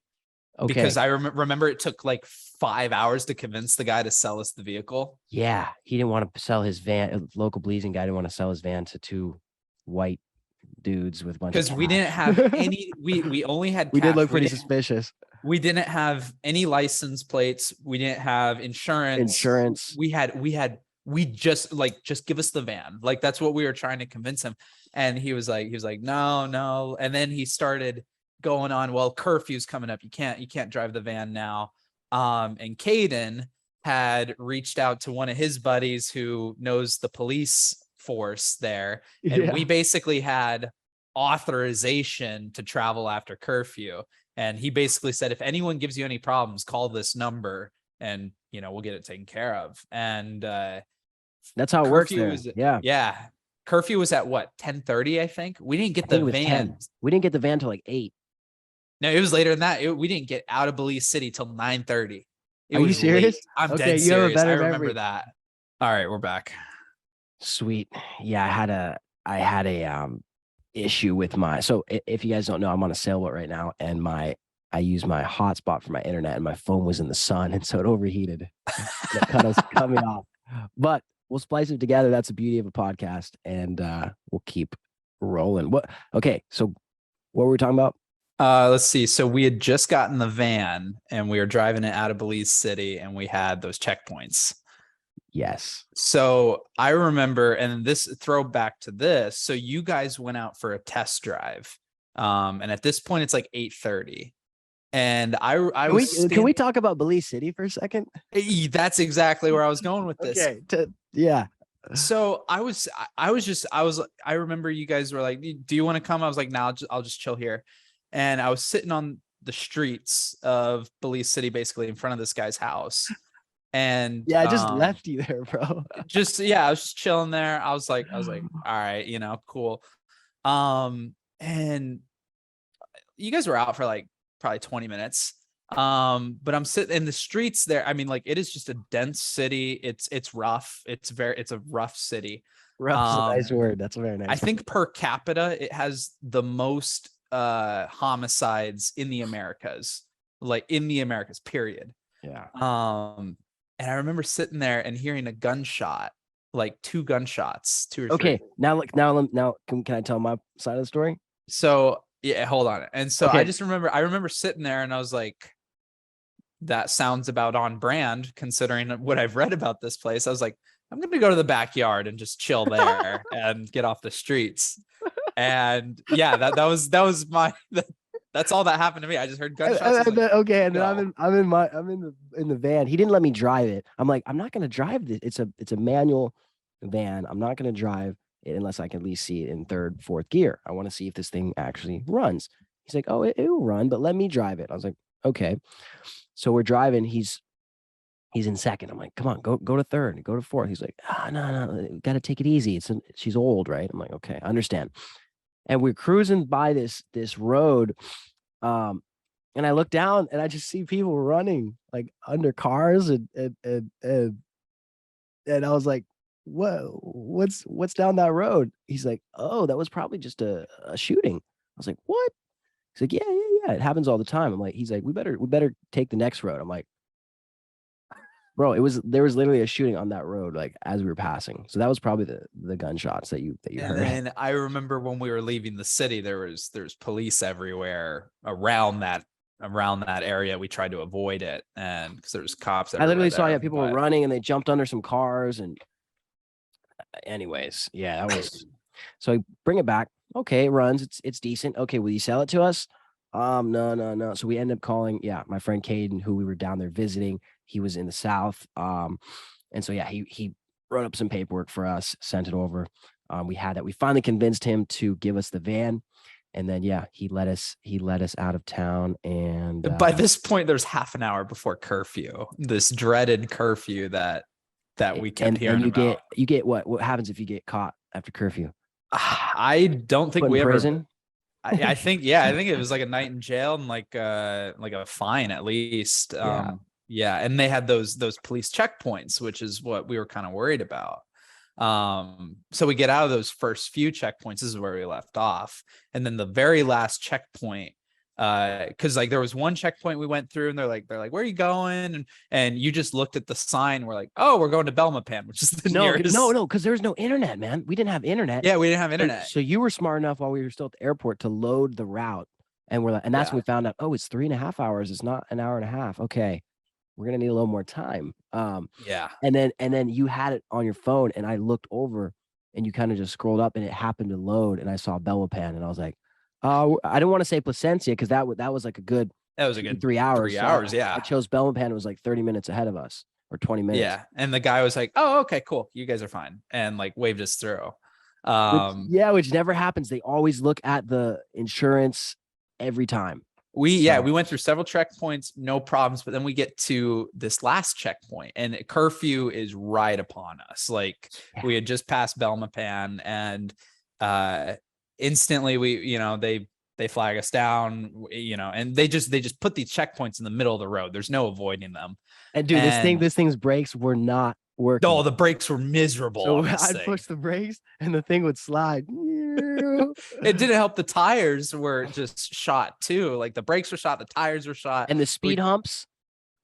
because Okay. I remember it took like 5 hours to convince the guy to sell us the vehicle. Yeah. He didn't want to sell his van. A local Belizean guy didn't want to sell his van to two white dudes with a bunch of Because we didn't cash. have any, we only had We did cash. look pretty suspicious. We didn't have any license plates. We didn't have insurance. Insurance. We just give us the van. Like that's what we were trying to convince him. And he was like, no, no. And then he started going on, well, curfew's coming up. You can't drive the van now. And Caden had reached out to one of his buddies who knows the police force there. And Yeah. we basically had authorization to travel after curfew. And he basically said, if anyone gives you any problems, call this number and, we'll get it taken care of. And That's how it works curfew there. was, Yeah. yeah. Curfew was at what, 10:30, I think? We didn't get I think the it was van. 10. We didn't get the van till like 8. No, it was later than that. We didn't get out of Belize City till 9:30. It Are you was serious? late. I'm Okay, dead you have a serious. better I remember memory. that. All right, we're back. Sweet. Yeah, I had a issue with my, so if you guys don't know, I'm on a sailboat right now, and I use my hotspot for my internet, and my phone was in the sun, and so it overheated. It cut me off. But we'll splice it together. That's the beauty of a podcast, and we'll keep rolling. Okay, so what were we talking about? Let's see. So we had just gotten the van and we were driving it out of Belize City, and we had those checkpoints. Yes. So I remember, and this throwback to this. So you guys went out for a test drive. And at this point it's like 8:30. And Can we talk about Belize City for a second? That's exactly where I was going with this. Okay. Yeah. So I remember you guys were like, do you want to come? I was like, no, I'll just chill here. And I was sitting on the streets of Belize City, basically in front of this guy's house. And yeah, I just left you there, bro. I was just chilling there. I was like, all right, cool. And you guys were out for like probably 20 minutes. But I'm sitting in the streets there. I mean, like, it is just a dense city. It's rough. It's a rough city. Rough is a nice word. That's a very nice I think word. per capita, it has the most homicides in the Americas, period. Yeah. And I remember sitting there and hearing a gunshot, like 2 gunshots, 2 or 3. Okay. Now can I tell my side of the story? So yeah, hold on. And so Okay. I remember sitting there and I was like, that sounds about on brand considering what I've read about this place. I was like, I'm going to go to the backyard and just chill there and get off the streets. And yeah, that was my that's all that happened to me. I just heard gunshots. I was like, okay, and then go. I'm in the van. He didn't let me drive it. I'm like, I'm not gonna drive this. It's a manual van. I'm not gonna drive it unless I can at least see it in third, fourth gear. I want to see if this thing actually runs. He's like, oh, it will run, but let me drive it. I was like, okay. So we're driving. He's in second. I'm like, come on, go to third, go to fourth. He's like, no, got to take it easy. She's old, right? I'm like, okay, I understand. And we're cruising by this road, and I look down and I just see people running like under cars, and I was like, what's down that road? He's like, oh, that was probably just a shooting. I was like, what? He's like, yeah, it happens all the time. I'm like, he's like, we better take the next road. I'm like, bro, there was literally a shooting on that road like as we were passing. So that was probably the gunshots that you And heard. then I remember when we were leaving the city, there's police everywhere around that area. We tried to avoid it, and because there's cops I everywhere literally saw there. people were running and they jumped under some cars. And anyways, yeah, that was so I bring it back. Okay, it runs, it's decent. Okay, will you sell it to us? No. So we end up calling, my friend Caden, who we were down there visiting. He was in the South. And so he wrote up some paperwork for us, sent it over. We had that. We finally convinced him to give us the van. And then he let us out of town. And by this point, there's half an hour before curfew, this dreaded curfew that we kept hearing and about. You get what happens if you get caught after curfew? I don't think Put we in ever prison. I think it was like a night in jail and like a fine at least. And they had those police checkpoints, which is what we were kind of worried about. So we get out of those first few checkpoints. This is where we left off, and then the very last checkpoint, because like there was one checkpoint we went through, and they're like, where are you going? And you just looked at the sign. We're like, oh, we're going to Belmopan, which is the nearest. No, because there was no internet, man. We didn't have internet. Yeah, we didn't have internet. So you were smart enough while we were still at the airport to load the route, and that's when we found out. Oh, it's 3.5 hours. It's not an hour and a half. Okay, we're gonna need a little more time. And then you had it on your phone, and I looked over, and you kind of just scrolled up, and it happened to load, and I saw Belmopan, and I was like, I don't want to say Placencia because that was like a good 3 hours. 3 hours. So I chose Belmopan. It was like 30 minutes ahead of us or 20 minutes. Yeah, and the guy was like, "Oh, okay, cool, you guys are fine," and like waved us through. Which never happens. They always look at the insurance every time. We went through several checkpoints, no problems, but then we get to this last checkpoint and curfew is right upon us. Like we had just passed Belmopan, and instantly they flag us down, and they just put these checkpoints in the middle of the road. There's no avoiding them. And dude, this thing's brakes were not working. Oh, the brakes were miserable. So I'd push the brakes and the thing would slide. It didn't help. The tires were just shot too. Like the brakes were shot, the tires were shot, and the speed humps.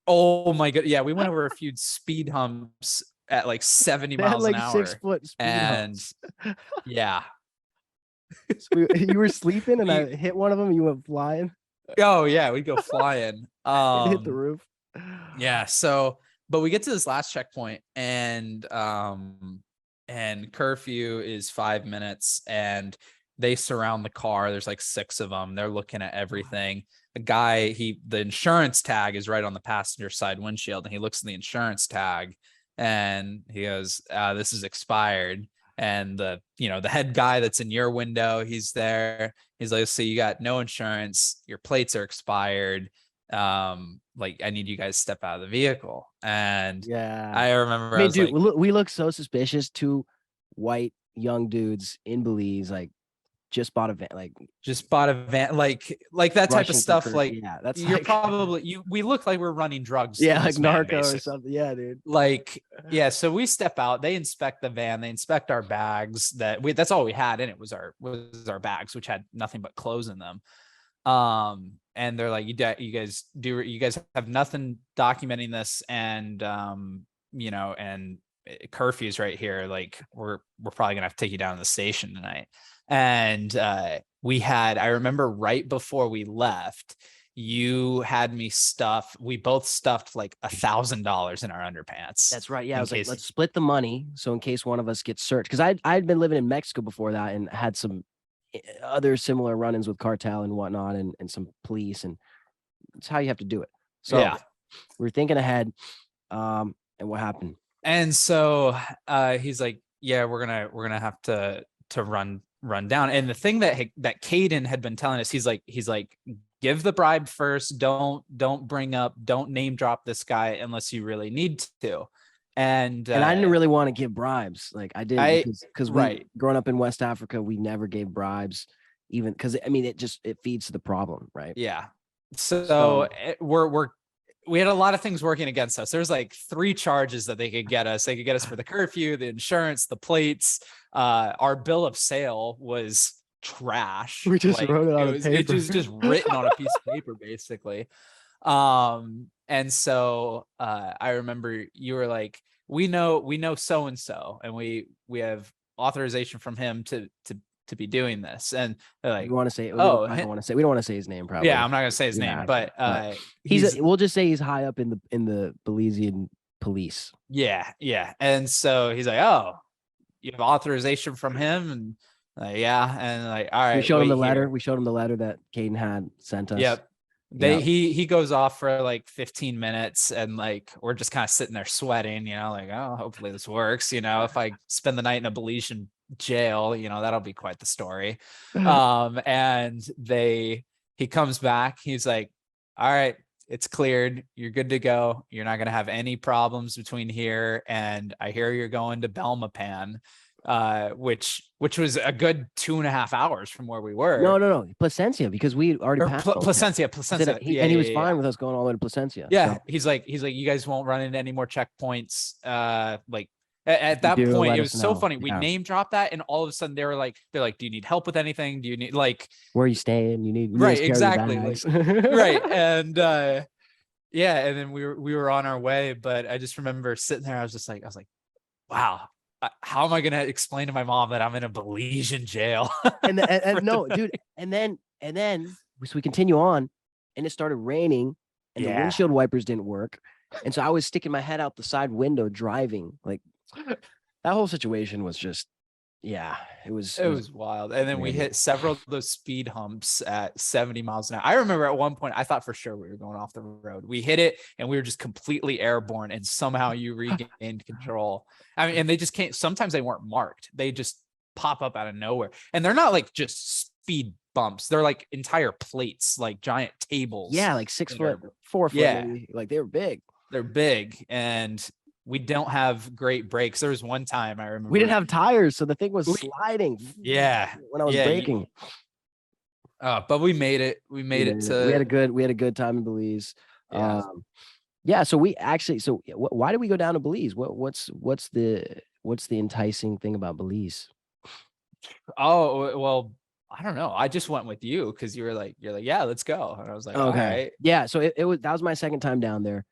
Oh my god! Yeah, we went over a few speed humps at like 70 miles an hour. 6-foot speed humps. Yeah. So you were sleeping, and I hit one of them, and you went flying. Oh yeah, we'd go flying. Hit the roof. Yeah. So, but we get to this last checkpoint, and curfew is 5 minutes, and they surround the car. There's like 6 of them. They're looking at everything. The guy, the insurance tag is right on the passenger side windshield, and he looks at the insurance tag and he goes, "This is expired." And the head guy that's in your window, he's there. He's like, "So you got no insurance, your plates are expired. Like I need you guys to step out of the vehicle." And I remember, dude, we look so suspicious. 2 white young dudes in Belize, like just bought a van, like that type of stuff. Like, that's you're probably we look like we're running drugs. Like narco or something. Yeah, dude. Like, yeah. So we step out, they inspect the van, they inspect our bags. That's all we had in it was our bags, which had nothing but clothes in them. And they're like, you guys have nothing documenting this, and and curfew's right here. Like we're probably gonna have to take you down to the station tonight. And I remember right before we left, you had me we both stuffed like $1,000 in our underpants. That's right. Yeah, I was like, let's split the money, so in case one of us gets searched, because I'd been living in Mexico before that and had some other similar run-ins with cartel and whatnot, and some police, and it's how you have to do it. So we're thinking ahead. And what happened? And so he's like, yeah, we're gonna have to run down. And the thing that Caden had been telling us, he's like, give the bribe first. Don't don't name drop this guy unless you really need to. And I didn't really want to give bribes. Like I didn't, because we growing up in West Africa, we never gave bribes, even because I mean it feeds to the problem, right? Yeah. So we had a lot of things working against us. There's like 3 charges that they could get us. They could get us for the curfew, the insurance, the plates. Our bill of sale was trash. We just wrote it on paper. It was just written on a piece of paper, basically. And so I remember you were like, we know so and so, and we have authorization from him to be doing this. And they're like, you want to say, we don't want to say his name, probably. Yeah, I'm not gonna say his name, but we'll just say he's high up in the Belizean police. Yeah. And so he's like, oh, you have authorization from him? And yeah. And like, all right. We showed him the letter. We showed him the letter that Caden had sent us. Yep. He goes off for like 15 minutes, and like we're just kind of sitting there sweating, like, oh, hopefully this works. If I spend the night in a Belizean jail, that'll be quite the story. And he comes back. He's like, all right, it's cleared. You're good to go. You're not going to have any problems between here. And I hear you're going to Belmopan, which was a good 2.5 hours from where we were. No, Placencia, because we already passed Placencia. And he was fine with us going all the way to Placencia. Yeah, so. He's like, you guys won't run into any more checkpoints. Like at that point, it was so funny. We name dropped that, and all of a sudden they're like, do you need help with anything? Do you need where are you staying? You need right, exactly, right, and yeah, and then we were on our way. But I just remember sitting there. I was like, wow. How am I going to explain to my mom that I'm in a Belizean jail? and no, dude. And then so we continue on, and it started raining, and the windshield wipers didn't work. And so I was sticking my head out the side window driving. Like that whole situation was just, it was wild. And then we hit several of those speed humps at 70 miles an hour. I remember at one point, I thought for sure we were going off the road. We hit it and we were just completely airborne, and somehow you regained control. I mean, and they just can't, sometimes they weren't marked. They just pop up out of nowhere. And they're not like just speed bumps. They're like entire plates, like giant tables. Yeah, like 6 foot, 4 foot. Yeah. Maybe. Like they were big. They're big. And we don't have great brakes. There was one time I remember we didn't have tires, so the thing was sliding. Yeah, when I was braking. But we made it. We made it to. We had a good time in Belize. So we actually. So why did we go down to Belize? What's the enticing thing about Belize? Oh well, I don't know. I just went with you because you're like, yeah, let's go. And I was like, okay. All right. Yeah. So that was my second time down there.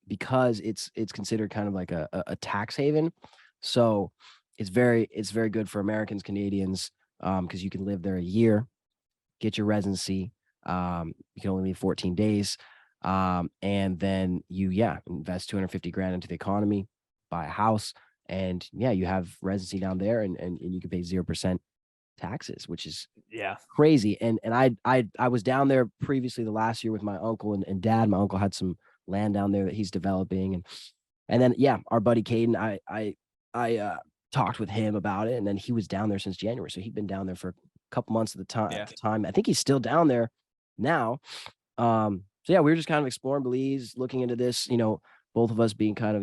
Because it's considered kind of like a tax haven. So it's very good for Americans, Canadians, because you can live there a year, get your residency. You can only leave 14 days. And then you invest 250 grand into the economy, buy a house, and you have residency down there, and you can pay 0% taxes, which is crazy. And I was down there previously the last year with my uncle and dad. My uncle had some land down there that he's developing, and then our buddy Caden, I talked with him about it, and then he was down there since January, so he'd been down there for a couple months at the time. I think he's still down there now. So we were just kind of exploring Belize, looking into this, both of us being kind of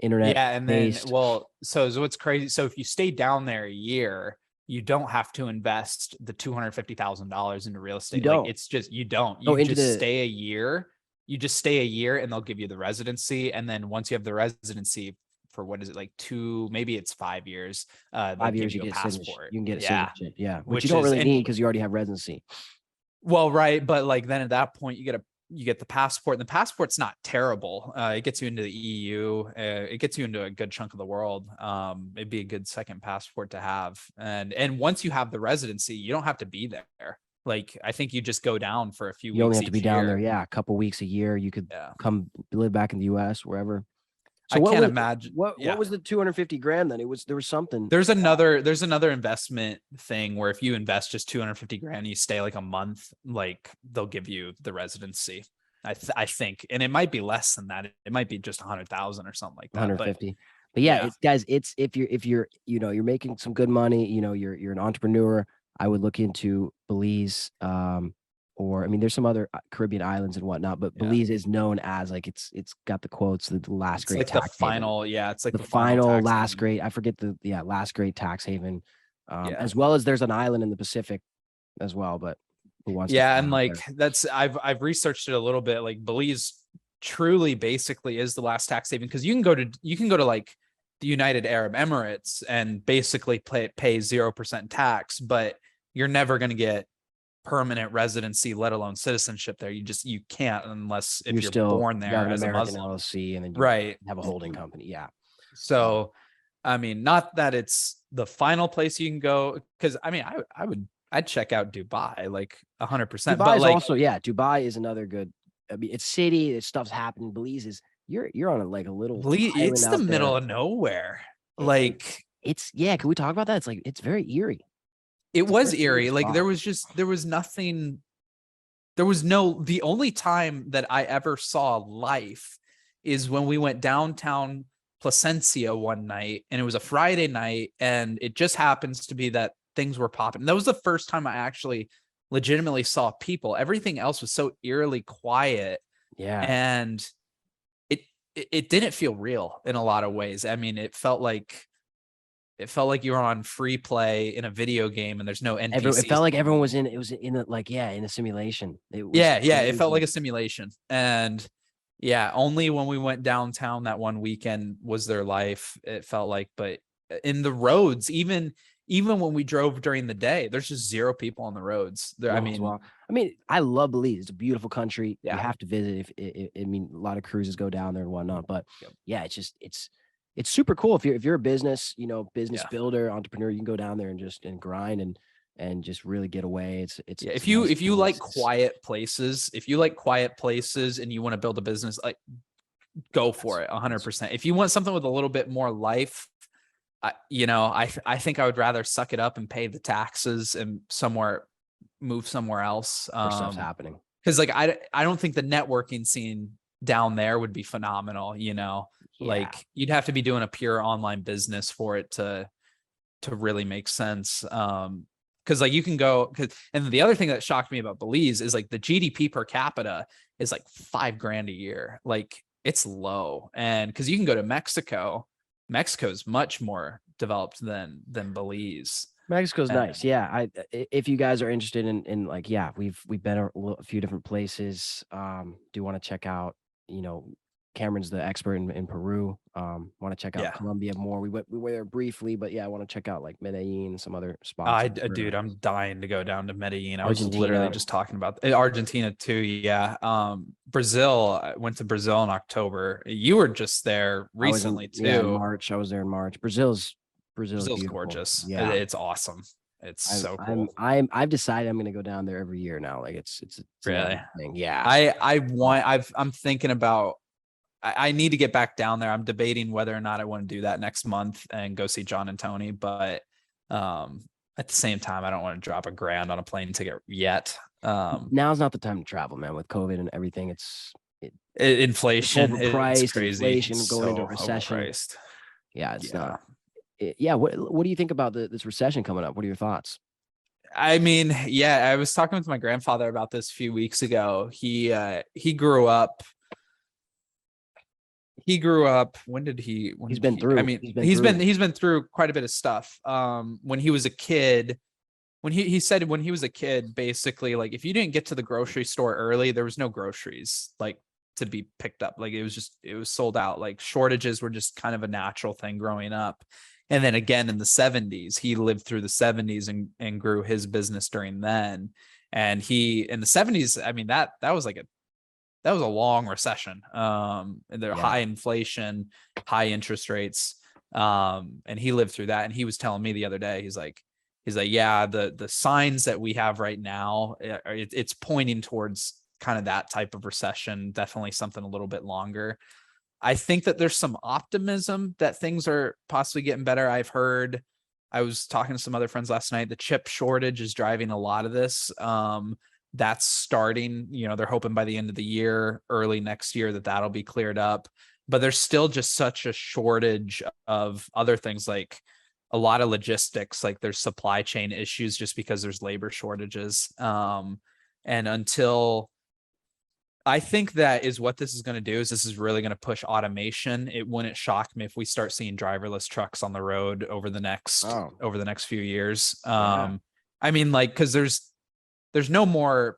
internet and based. Then so what's crazy, so if you stay down there a year, you don't have to invest the $250,000 into real estate. It's just you stay a year. You just stay a year, and they'll give you the residency. And then once you have the residency for what is it, like 2, maybe it's 5 years. 5 years you get a passport. You can get a citizenship, which you don't really need because you already have residency. Well, right, but like then at that point you get the passport, and the passport's not terrible. It gets you into the EU. It gets you into a good chunk of the world. It'd be a good second passport to have. And once you have the residency, you don't have to be there. Like, I think you just go down for a few weeks. You only have to be down there. Yeah. A couple weeks a year. You could come live back in the US, wherever. So I what can't was imagine. what Yeah. was the 250 grand then? There was something. There's another investment thing where if you invest just 250 grand, you stay like a month, like they'll give you the residency. I think, and it might be less than that. It might be just 100,000 or something like that. But 150. But yeah, yeah, it's guys, it's if you're you're making some good money, you're an entrepreneur, I would look into Belize, or I mean there's some other Caribbean islands and whatnot, but yeah. Belize is known as like it's got the quotes, the last It's great like the tax haven. final, yeah, it's like The the final final tax last haven. great, I forget last great tax haven. Yeah. As well as there's an island in the Pacific as well, but who wants to Yeah, fly and out like there? that's I've researched it a little bit. Like Belize truly basically is the last tax haven because you can go to like the United Arab Emirates and basically pay 0% tax, but you're never going to get permanent residency, let alone citizenship there. You can't unless if you're born You have there an as a American Muslim. LLC and then you Right. have a holding company. Yeah. So I mean, not that it's the final place you can go, because I mean, I'd check out Dubai like 100%. Dubai But is like also, yeah, Dubai is another good. I mean, it's city, it's stuff's happening. Belize is you're on like a little island it's the out middle there. of nowhere. And Like it's yeah, can we talk about that? It's like it's very eerie. it It's a was very eerie eerie. Like spot. there was nothing, the only time that I ever saw life is when we went downtown Placencia one night, and it was a Friday night, and it just happens to be that things were popping. And that was the first time I actually legitimately saw people. Everything else was so eerily quiet, Yeah. and it it didn't feel real in a lot of ways. I mean, it felt like you were on free play in a video game and there's no It NPCs. felt like everyone was in it was in a like yeah, in a simulation. It was Yeah, it felt crazy. like a simulation. And yeah, only when we went downtown that one weekend was there life, it felt like. But in the roads, even when we drove during the day, there's just zero people on the roads. There, I No, mean, well, I mean, I love Belize. It's a beautiful country. You yeah. have to visit. I mean, a lot of cruises go down there and whatnot. But Yep. yeah, it's super cool. If you're a business, business Yeah. builder, entrepreneur, you can go down there and just grind and just really get away. Yeah, It's a nice if you like place. quiet places, if you like quiet places and you want to build a business, like go for it 100%. If you want something with a little bit more life, I think I would rather suck it up and pay the taxes and move somewhere else. Where stuff's happening. Because like I don't think the networking scene down there would be phenomenal. Yeah. Like you'd have to be doing a pure online business for it to really make sense. Because like you can go, and the other thing that shocked me about Belize is like the GDP per capita is like $5,000 a year. Like it's low, and because you can go to Mexico's much more developed than Belize. Mexico's nice. Yeah. If you guys are interested in like, yeah, we've been a few different places. Do want to check out, Cameron's the expert in Peru. Want to check out Yeah. Colombia more. We were there briefly, but yeah, I want to check out like Medellin and some other spots. Dude, I'm dying to go down to Medellin. I was Argentina. literally just talking about Argentina too. Yeah. Brazil. I went to Brazil in October. You were just there recently too. Yeah, in March. I was there in March. Brazil's beautiful. Gorgeous. Yeah, it's awesome. It's so cool. I've decided I'm gonna go down there every year now. Like it's really thing. Yeah. I'm thinking about. I need to get back down there. I'm debating whether or not I want to do that next month and go see John and Tony, but at the same time, I don't want to drop $1,000 on a plane ticket yet. Now's not the time to travel, man. With COVID and everything, inflation, overpriced, it's crazy. inflation, going into recession. Overpriced. Yeah, it's not. Yeah, what do you think about this recession coming up? What are your thoughts? I mean, yeah, I was talking with my grandfather about this a few weeks ago. He grew up. When did he? He's been through. I mean, he's been through quite a bit of stuff. When he was a kid, he said when he was a kid, basically, like if you didn't get to the grocery store early, there was no groceries like to be picked up. Like it was sold out. Like shortages were just kind of a natural thing growing up. And then again in the 70s, he lived through the 70s and grew his business during then. And in the 70s, I mean, that was a long recession. And there high inflation, high interest rates. And he lived through that. And he was telling me the other day, he's like, yeah, the signs that we have right now, it's pointing towards kind of that type of recession, definitely something a little bit longer. I think that there's some optimism that things are possibly getting better. I was talking to some other friends last night. The chip shortage is driving a lot of this. That's starting, they're hoping by the end of the year, early next year, that'll be cleared up. But there's still just such a shortage of other things, like a lot of logistics, like there's supply chain issues just because there's labor shortages. And until I think that is what this is going to do, is this is really going to push automation. It wouldn't shock me if we start seeing driverless trucks on the road over the next few years. I mean, like, because there's no more,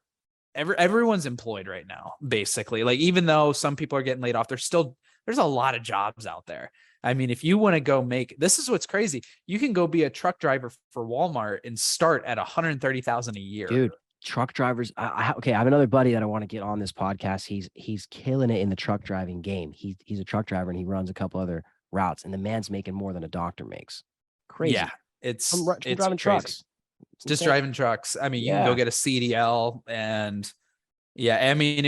everyone's employed right now, basically. Like, even though some people are getting laid off, there's a lot of jobs out there. I mean, if you want to go this is what's crazy. You can go be a truck driver for Walmart and start at $130,000 a year. Dude, truck drivers. I have another buddy that I want to get on this podcast. He's killing it in the truck driving game. He's a truck driver and he runs a couple other routes, and the man's making more than a doctor makes. Crazy. Yeah, it's driving trucks. Just driving trucks. I mean, you can go get a CDL, and I mean,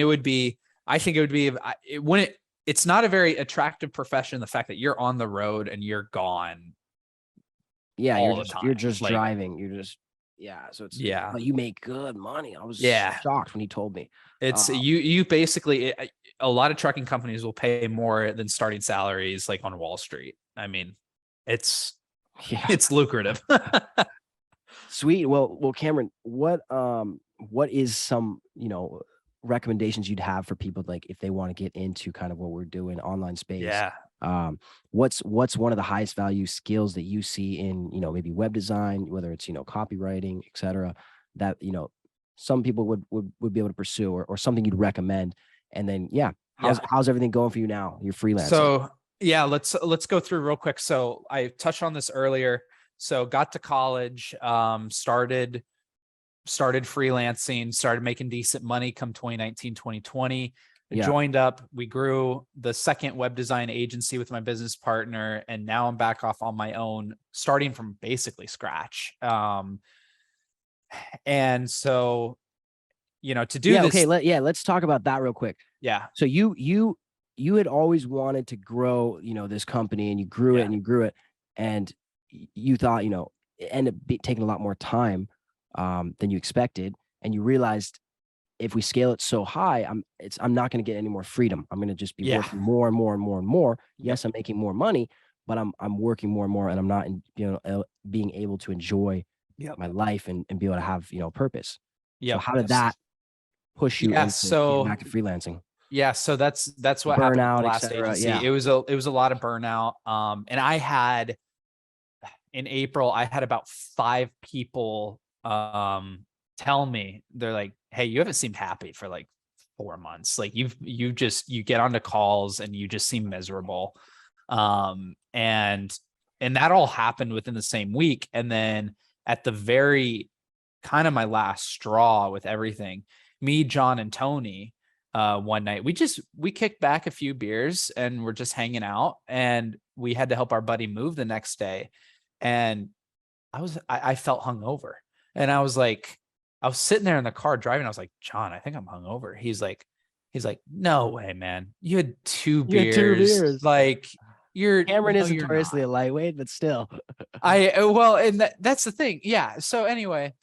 it's not a very attractive profession. The fact that you're on the road and you're gone. Yeah, you're just like, driving. So it's but you make good money. I was shocked when he told me. It's you basically, a lot of trucking companies will pay more than starting salaries like on Wall Street. I mean, it's lucrative. Sweet. Well, Cameron, what is some, recommendations you'd have for people, like if they want to get into kind of what we're doing, online space? What's one of the highest value skills that you see in, maybe web design, whether it's, copywriting, et cetera, that, some people would be able to pursue, or something you'd recommend? And then, how's everything going for you now? You're freelancing. So let's go through real quick. So I touched on this earlier. So got to college, started freelancing, started making decent money come 2019, 2020. Joined up. We grew the second web design agency with my business partner, and now I'm back off on my own, starting from basically scratch. And so, to do this. Okay. Let's talk about that real quick. Yeah. So you had always wanted to grow, this company, and you grew it and you grew it, and you thought, it ended up taking a lot more time than you expected, and you realized, if we scale it so high, I'm not going to get any more freedom. I'm going to just be working more and more and more and more. Yes, I'm making more money, but I'm working more and more, and I'm not being able to enjoy my life and be able to have purpose. So how did that push you into getting back to freelancing? Yeah, so that's what happened with the last agency. It was a lot of burnout. And I had, in April, I had about 5 people tell me, they're like, hey, you haven't seemed happy for like 4 months. Like you get onto calls and you just seem miserable. And that all happened within the same week. And then at the very kind of my last straw with everything, me, John, and Tony, one night, we kicked back a few beers and we're just hanging out, and we had to help our buddy move the next day. And I felt hungover, and I was sitting there in the car driving. I was like, John, I think I'm hungover. He's like, no way, man. You had 2 beers. Like, Cameron is notoriously a lightweight, but still. And that's the thing. Yeah. So anyway,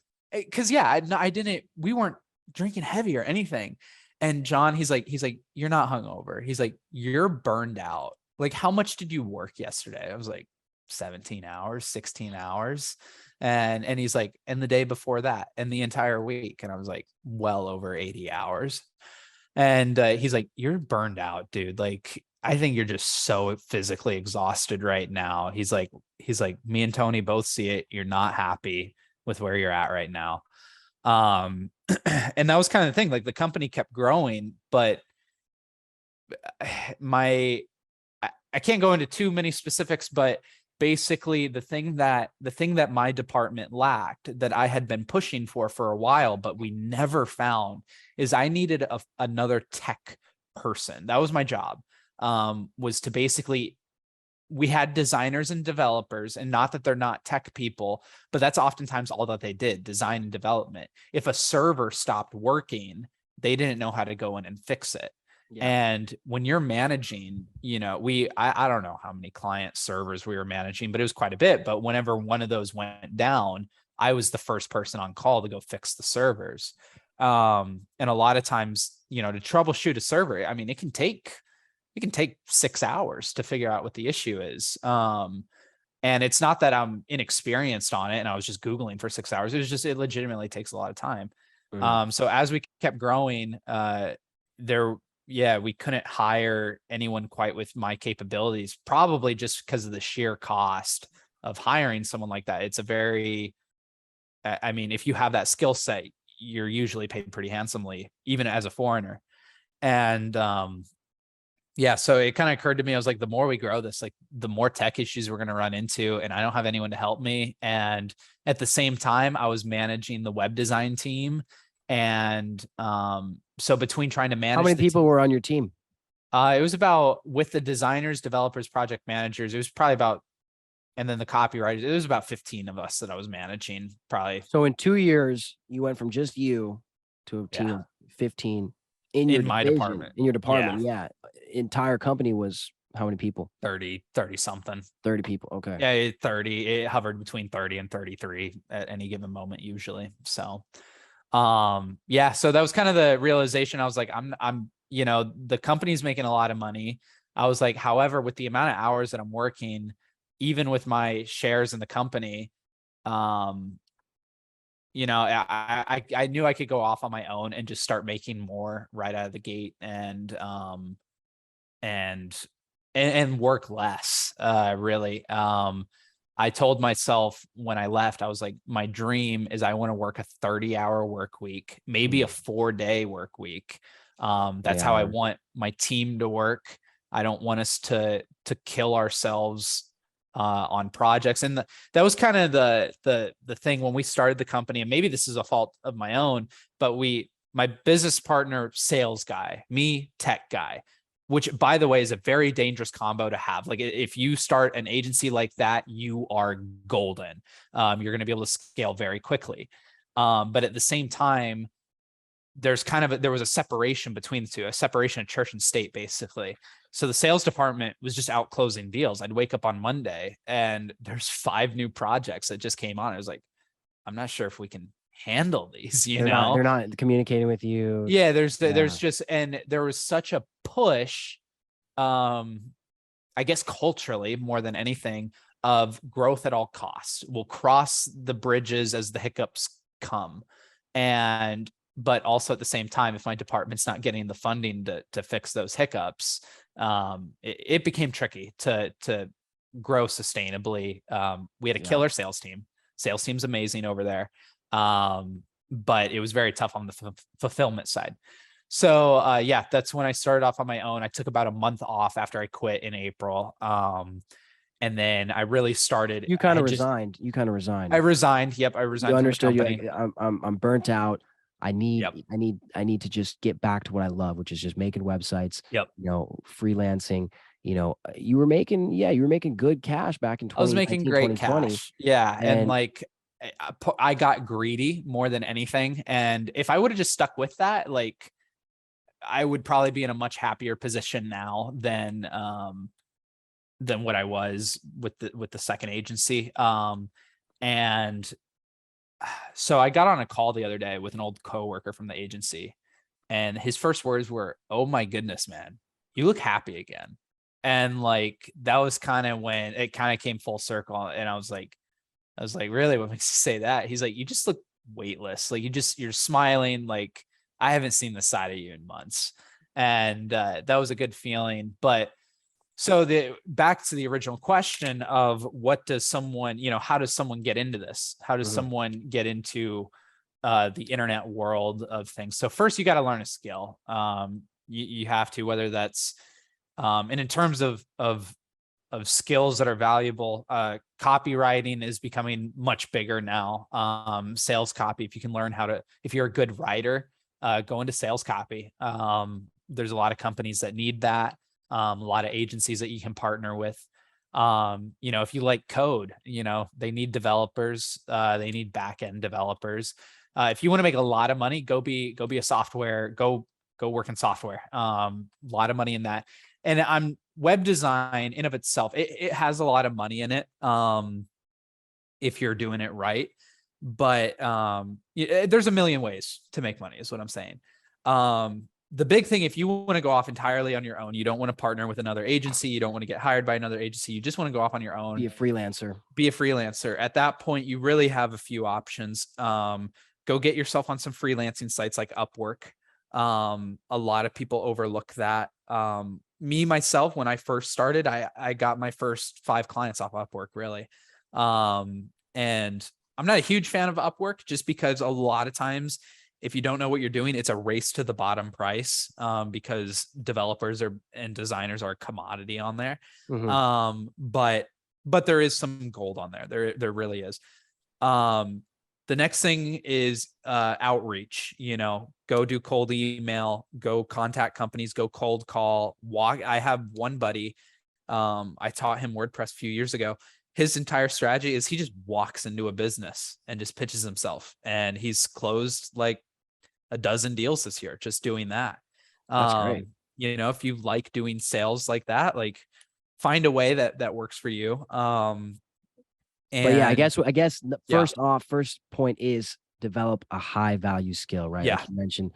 cause we weren't drinking heavy or anything. And John, he's like, you're not hungover. He's like, you're burned out. Like, how much did you work yesterday? I was like, 17 hours, 16 hours. And he's like, and the day before that, and the entire week. And I was like, well over 80 hours. And he's like, you're burned out, dude. Like, I think you're just so physically exhausted right now. He's like, me and Tony both see it. You're not happy with where you're at right now. And that was kind of the thing. Like, the company kept growing, but I can't go into too many specifics, but basically the thing that my department lacked, that I had been pushing for a while, but we never found, is I needed another tech person. That was my job, was to basically, we had designers and developers, and not that they're not tech people, but that's oftentimes all that they did, design and development. If a server stopped working, they didn't know how to go in and fix it. Yeah. And when you're managing, I don't know how many client servers we were managing, but it was quite a bit. But whenever one of those went down, I was the first person on call to go fix the servers. And a lot of times, to troubleshoot a server, I mean, it can take 6 hours to figure out what the issue is. And it's not that I'm inexperienced on it and I was just Googling for 6 hours. It legitimately takes a lot of time. Mm. So as we kept growing, we couldn't hire anyone quite with my capabilities, probably just because of the sheer cost of hiring someone like that. It's a very, I mean, if you have that skill set, you're usually paid pretty handsomely, even as a foreigner. And so it kind of occurred to me, I was like, the more we grow this, like the more tech issues we're going to run into, and I don't have anyone to help me. And at the same time, I was managing the web design team. And so between trying to manage, How many people were on your team? It was about, with the designers, developers, project managers, it was probably about, and then the copywriters, it was about 15 of us that I was managing, probably. So in 2 years, you went from just you to a team Yeah. of 15 in your my division, department. in your department. Yeah. Entire company was how many people? 30 something. 30 people. Okay. Yeah, 30. It hovered between 30 and 33 at any given moment, usually. So, so that was kind of the realization. I was like, I'm, the company's making a lot of money. I was like, however, with the amount of hours that I'm working, even with my shares in the company, I knew I could go off on my own and just start making more right out of the gate, and work less, really. I told myself when I left, I was like, my dream is I want to work a 30-hour work week, maybe a 4-day work week. That's how I want my team to work. I don't want us to kill ourselves on projects. And that was kind of the thing when we started the company. And maybe this is a fault of my own, but my business partner, sales guy, me, tech guy, which, by the way, is a very dangerous combo to have. Like, if you start an agency like that, you are golden. You're going to be able to scale very quickly. But at the same time, there was a separation between the two, a separation of church and state, basically. So the sales department was just out closing deals. I'd wake up on Monday and there's 5 new projects that just came on. I was like, I'm not sure if we can handle these, they're not communicating with you. Yeah, there's just, and there was such a push, I guess culturally more than anything, of growth at all costs. We'll cross the bridges as the hiccups come. But also at the same time, if my department's not getting the funding to fix those hiccups, it became tricky to grow sustainably. We had a killer sales team. Sales team's amazing over there. But it was very tough on the fulfillment side. So that's when I started off on my own. I took about a month off after I quit in April. And then I really started. You kind of resigned. I resigned. Yep, I resigned. You understood. From the company. I'm burnt out. I need to just get back to what I love, which is just making websites. Yep. Freelancing. You were making good cash back in 2019. I was making great cash. Yeah, and like, I got greedy more than anything. And if I would have just stuck with that, like, I would probably be in a much happier position now than what I was with the second agency. And so I got on a call the other day with an old coworker from the agency, and his first words were, "Oh my goodness, man, you look happy again." And like, that was kind of when it kind of came full circle. And I was like, really, what makes you say that? He's like, you just look weightless. Like, you're smiling. Like, I haven't seen the side of you in months. And that was a good feeling. But so back to the original question of what does someone, how does someone get into this? How does someone get into the internet world of things? So first you got to learn a skill. You have to, whether that's, and in terms of skills that are valuable, copywriting is becoming much bigger now. Sales copy, if you can learn if you're a good writer, go into sales copy. There's a lot of companies that need that. A lot of agencies that you can partner with. If you like code, they need developers, they need back-end developers. If you want to make a lot of money, go be a software, go go work in software. A lot of money in that. And web design in of itself, it has a lot of money in it. If you're doing it right, but there's a million ways to make money is what I'm saying. The big thing, if you want to go off entirely on your own, you don't want to partner with another agency, you don't want to get hired by another agency, you just want to go off on your own, Be a freelancer. At that point, you really have a few options. Go get yourself on some freelancing sites like Upwork. A lot of people overlook that. Me, myself, when I first started, I got my first 5 clients off Upwork, really. And I'm not a huge fan of Upwork just because a lot of times, if you don't know what you're doing, it's a race to the bottom price, because developers and designers are a commodity on there. Mm-hmm. But there is some gold on there. There really is. The next thing is outreach. Go do cold email, go contact companies, go cold call. I have one buddy. I taught him WordPress a few years ago. His entire strategy is he just walks into a business and just pitches himself, and he's closed like a dozen deals this year just doing that. That's great. If you like doing sales like that, like find a way that works for you. But yeah, I guess yeah. first point is develop a high value skill, right? Yeah. Like you mentioned,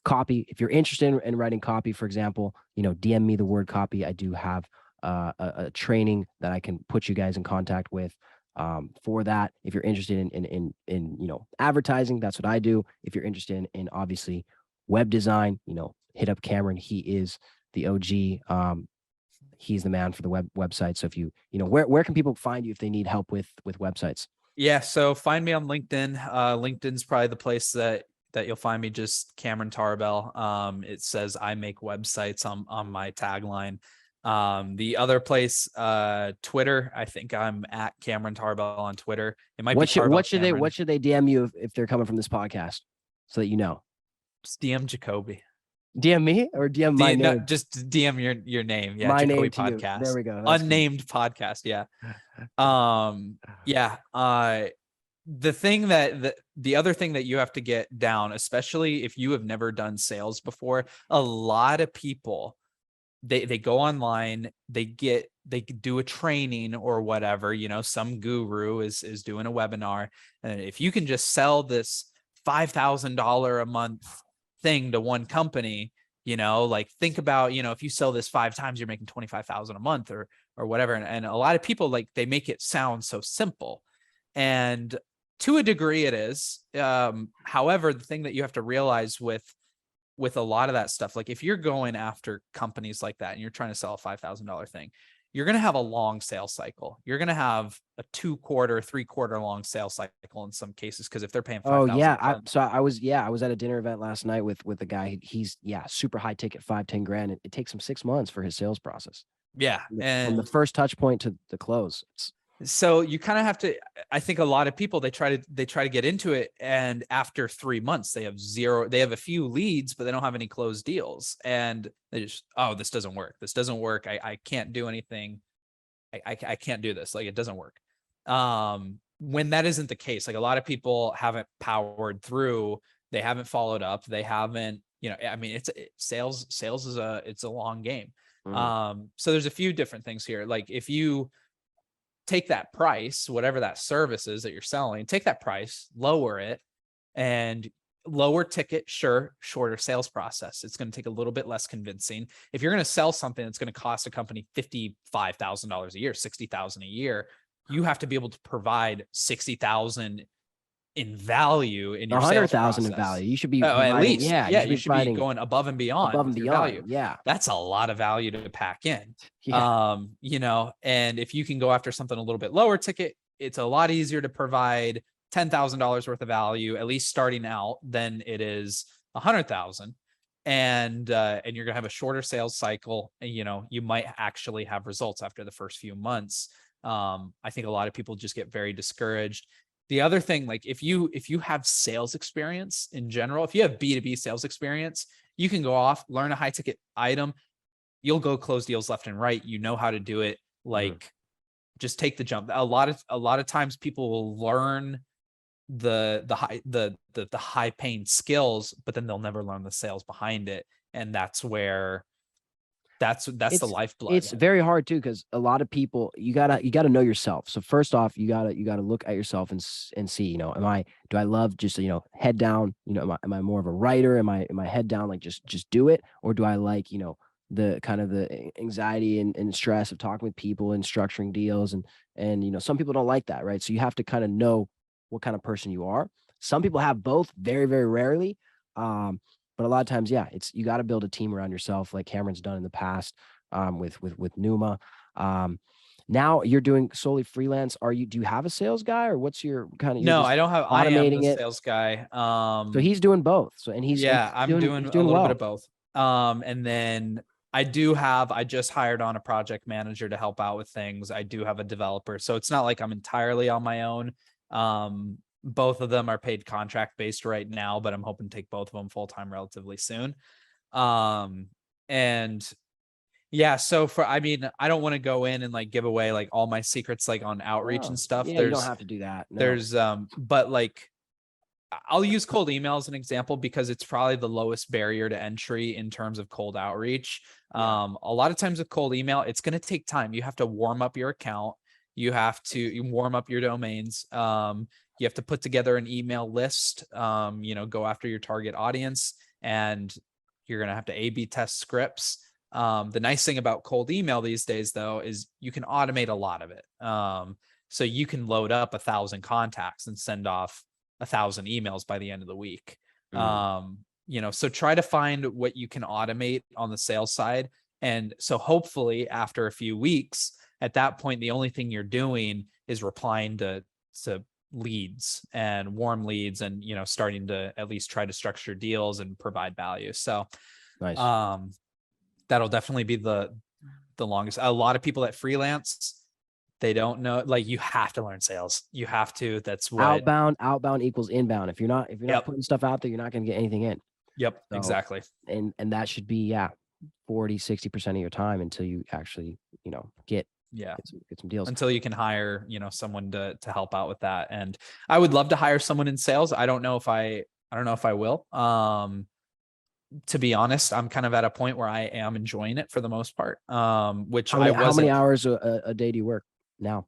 copy. If you're interested in writing copy, for example, DM me the word copy. I do have a training that I can put you guys in contact with for that. If you're interested in advertising, that's what I do. If you're interested in obviously web design, hit up Cameron. He is the OG. He's the man for the website. So if where can people find you if they need help with websites? Yeah. So find me on LinkedIn. LinkedIn's probably the place that you'll find me, just Cameron Tarbell. It says I make websites on my tagline. The other place, Twitter, I think I'm at Cameron Tarbell on Twitter. It might be Tarbell what should Cameron. they DM you if they're coming from this podcast so that just DM Jacoby. DM me or DM my name? No, just DM your name. Yeah, my Jacoby name podcast. There we go. That's unnamed cool. Podcast. Yeah. Yeah. The other thing that you have to get down, especially if you have never done sales before, a lot of people, they go online, they do a training or whatever, some guru is doing a webinar. And if you can just sell this $5,000 a month thing to one company, like think about, if you sell this 5 times, you're making 25,000 a month or whatever. And a lot of people, like, they make it sound so simple, and to a degree it is. However, the thing that you have to realize with a lot of that stuff, like if you're going after companies like that and you're trying to sell a $5,000 thing, you're going to have a long sales cycle. You're going to have a 2-quarter, 3-quarter long sales cycle in some cases, because if they're paying $5,000. Oh yeah, I was at a dinner event last night with a guy. He's super high ticket, 5-10 grand. It takes him 6 months for his sales process. Yeah, and from the first touch point to the close. So you kind of have to, I think a lot of people, they try to get into it, and after 3 months they have a few leads, but they don't have any closed deals, and they just, oh, this doesn't work. I can't do anything. I can't do this. Like, it doesn't work. When that isn't the case, like a lot of people haven't powered through, they haven't followed up, they haven't, I mean, sales is a long game. So there's a few different things here. Like if you take that price, whatever that service is that you're selling, take that price, lower it, and lower ticket, sure, shorter sales process. It's going to take a little bit less convincing. If you're going to sell something that's going to cost a company $55,000 a year, $60,000 a year, you have to be able to provide $60,000 in value in your sales process. $100,000 in value. You should be at least, you should be going above and beyond your value. Yeah, that's a lot of value to pack in. Yeah. And if you can go after something a little bit lower ticket, it's a lot easier to provide $10,000 worth of value, at least starting out, than it is $100,000. And you're gonna have a shorter sales cycle. And, you might actually have results after the first few months. I think a lot of people just get very discouraged. The other thing, like if you have sales experience in general, if you have B2B sales experience, you can go off, learn a high ticket item. You'll go close deals left and right. You know how to do it. Like, just take the jump. A lot of times people will learn the high paying skills, but then they'll never learn the sales behind it. And that's where that's the lifeblood. It's very hard too, because a lot of people, you gotta know yourself. So first off, you gotta look at yourself and see, do I love just, head down, am I more of a writer? Am I head down, like just do it? Or do I like, the kind of the anxiety and stress of talking with people and structuring deals, and some people don't like that, right? So you have to kind of know what kind of person you are. Some people have both, very, very rarely. But a lot of times, yeah, you got to build a team around yourself, like Cameron's done in the past, with Numa. Now you're doing solely freelance. Do you have a sales guy, or what's your kind of, you're No, just I don't have, I am the automating it? sales guy. So he's doing both. So, and Yeah, I'm he's doing a doing little bit well. of both. And then I just hired on a project manager to help out with things. I do have a developer. So it's not like I'm entirely on my own. Both of them are paid contract based right now, but I'm hoping to take both of them full time relatively soon. And yeah, so I mean, I don't want to go in and like give away like all my secrets like on outreach and Oh, stuff. yeah, you don't have to do that. No. But like I'll use cold email as an example because it's probably the lowest barrier to entry in terms of cold outreach. Yeah. A lot of times with cold email, it's going to take time. You have to warm up your account. You warm up your domains. You have to put together an email list, go after your target audience, and you're going to have to A/B test scripts. The nice thing about cold email these days, though, is you can automate a lot of it. So you can load up 1,000 contacts and send off 1,000 emails by the end of the week. Mhm. So try to find what you can automate on the sales side. And so hopefully after a few weeks, at that point, the only thing you're doing is replying to leads and warm leads and, starting to at least try to structure deals and provide value. So, Nice. that'll definitely be the longest. A lot of people that freelance, they don't know, like you have to learn sales. You have to, that's what. Outbound equals inbound. If you're not Yep. putting stuff out there, you're not going to get anything in. Yep. So, Exactly. and that should be, yeah, 40-60% of your time until you actually, get Yeah. get some deals. Until you can hire, someone to help out with that. And I would love to hire someone in sales. I don't know if I will. To be honest, I'm kind of at a point where I am enjoying it for the most part. Which How I many wasn't. hours a day do you work now?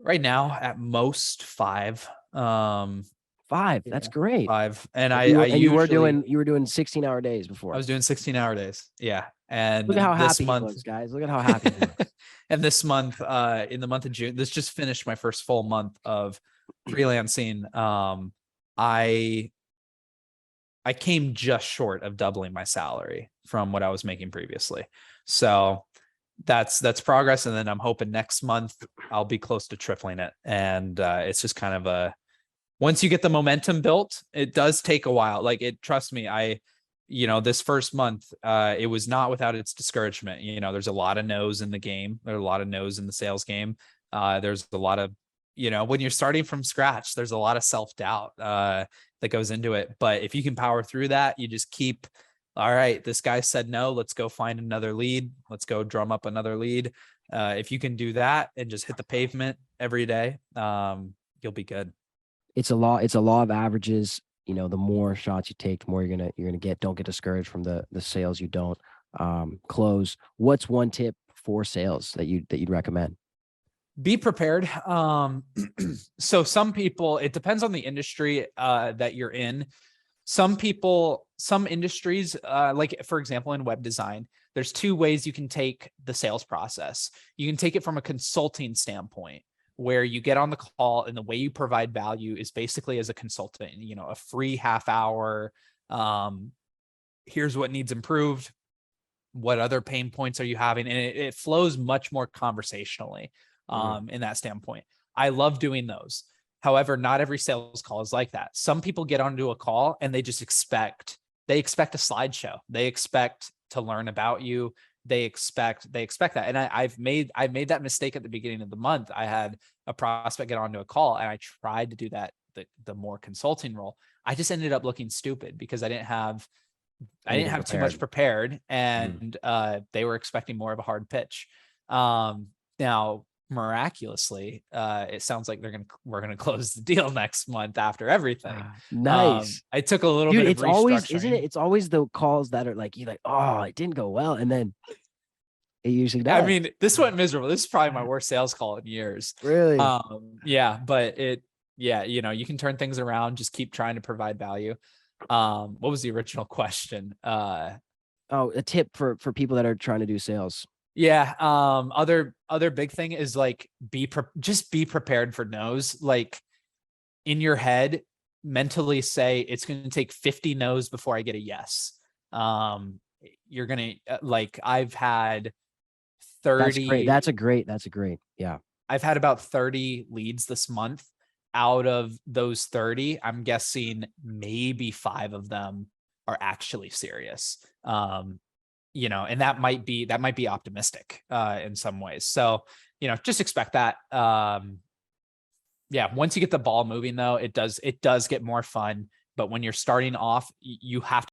Right now, at most 5. 5. That's great. 5. And And I you were usually, doing 16-hour days I before. was doing 16-hour days. Yeah. Look at And how this happy he month, looks, guys. Look at how happy he looks. and this month, in the month of June, this just finished my first full month of freelancing. I came just short of doubling my salary from what I was making previously. So that's progress. And then I'm hoping next month I'll be close to tripling it. And it's just kind of once you get the momentum built, it does take a while. Like trust me, this first month, it was not without its discouragement. There's a lot of no's in the game. There are a lot of no's in the sales game. There's a lot of, when you're starting from scratch, there's a lot of self-doubt that goes into it. But if you can power through that, you just keep, all right, this guy said no, let's go find another lead. Let's go drum up another lead. If you can do that and just hit the pavement every day, you'll be good. It's a law of averages. The more shots you take, the more you're gonna get. Don't get discouraged from the sales you don't close. What's one tip for sales that you'd recommend? Be prepared. So some people, it depends on the industry that you're in. Some industries, like for example, in web design, there's 2 ways you can take the sales process. You can take it from a consulting standpoint, where you get on the call and the way you provide value is basically as a consultant, a free half hour. Here's what needs improved. What other pain points are you having? And it flows much more conversationally in that standpoint. I love doing those. However, not every sales call is like that. Some people get onto a call and they just expect a slideshow. They expect to learn about you. They expect that. And I've made that mistake at the beginning of the month. I had a prospect get onto a call and I tried to do that, the more consulting role. I just ended up looking stupid because I didn't have too much prepared, and they were expecting more of a hard pitch. Now miraculously, it sounds like we're gonna close the deal next month after everything. Nice. I took a little Dude, bit of it's always, isn't it? restructuring. It's always the calls that are like, you're like, oh, it didn't go well. And then it usually I does. mean, this went miserable. This is probably my worst sales call in years. Really? Yeah, but yeah, you can turn things around. Just keep trying to provide value. What was the original question? Oh, a tip for people that are trying to do sales. Yeah. Other big thing is like just be prepared for no's. Like in your head, mentally say it's going to take 50 no's before I get a yes. You're gonna like I've had 30. That's a great. Yeah. I've had about 30 leads this month. Out of those 30, I'm guessing maybe 5 of them are actually serious. And that might be optimistic in some ways. So, just expect that. Yeah, once you get the ball moving though, it does get more fun. But when you're starting off, you have to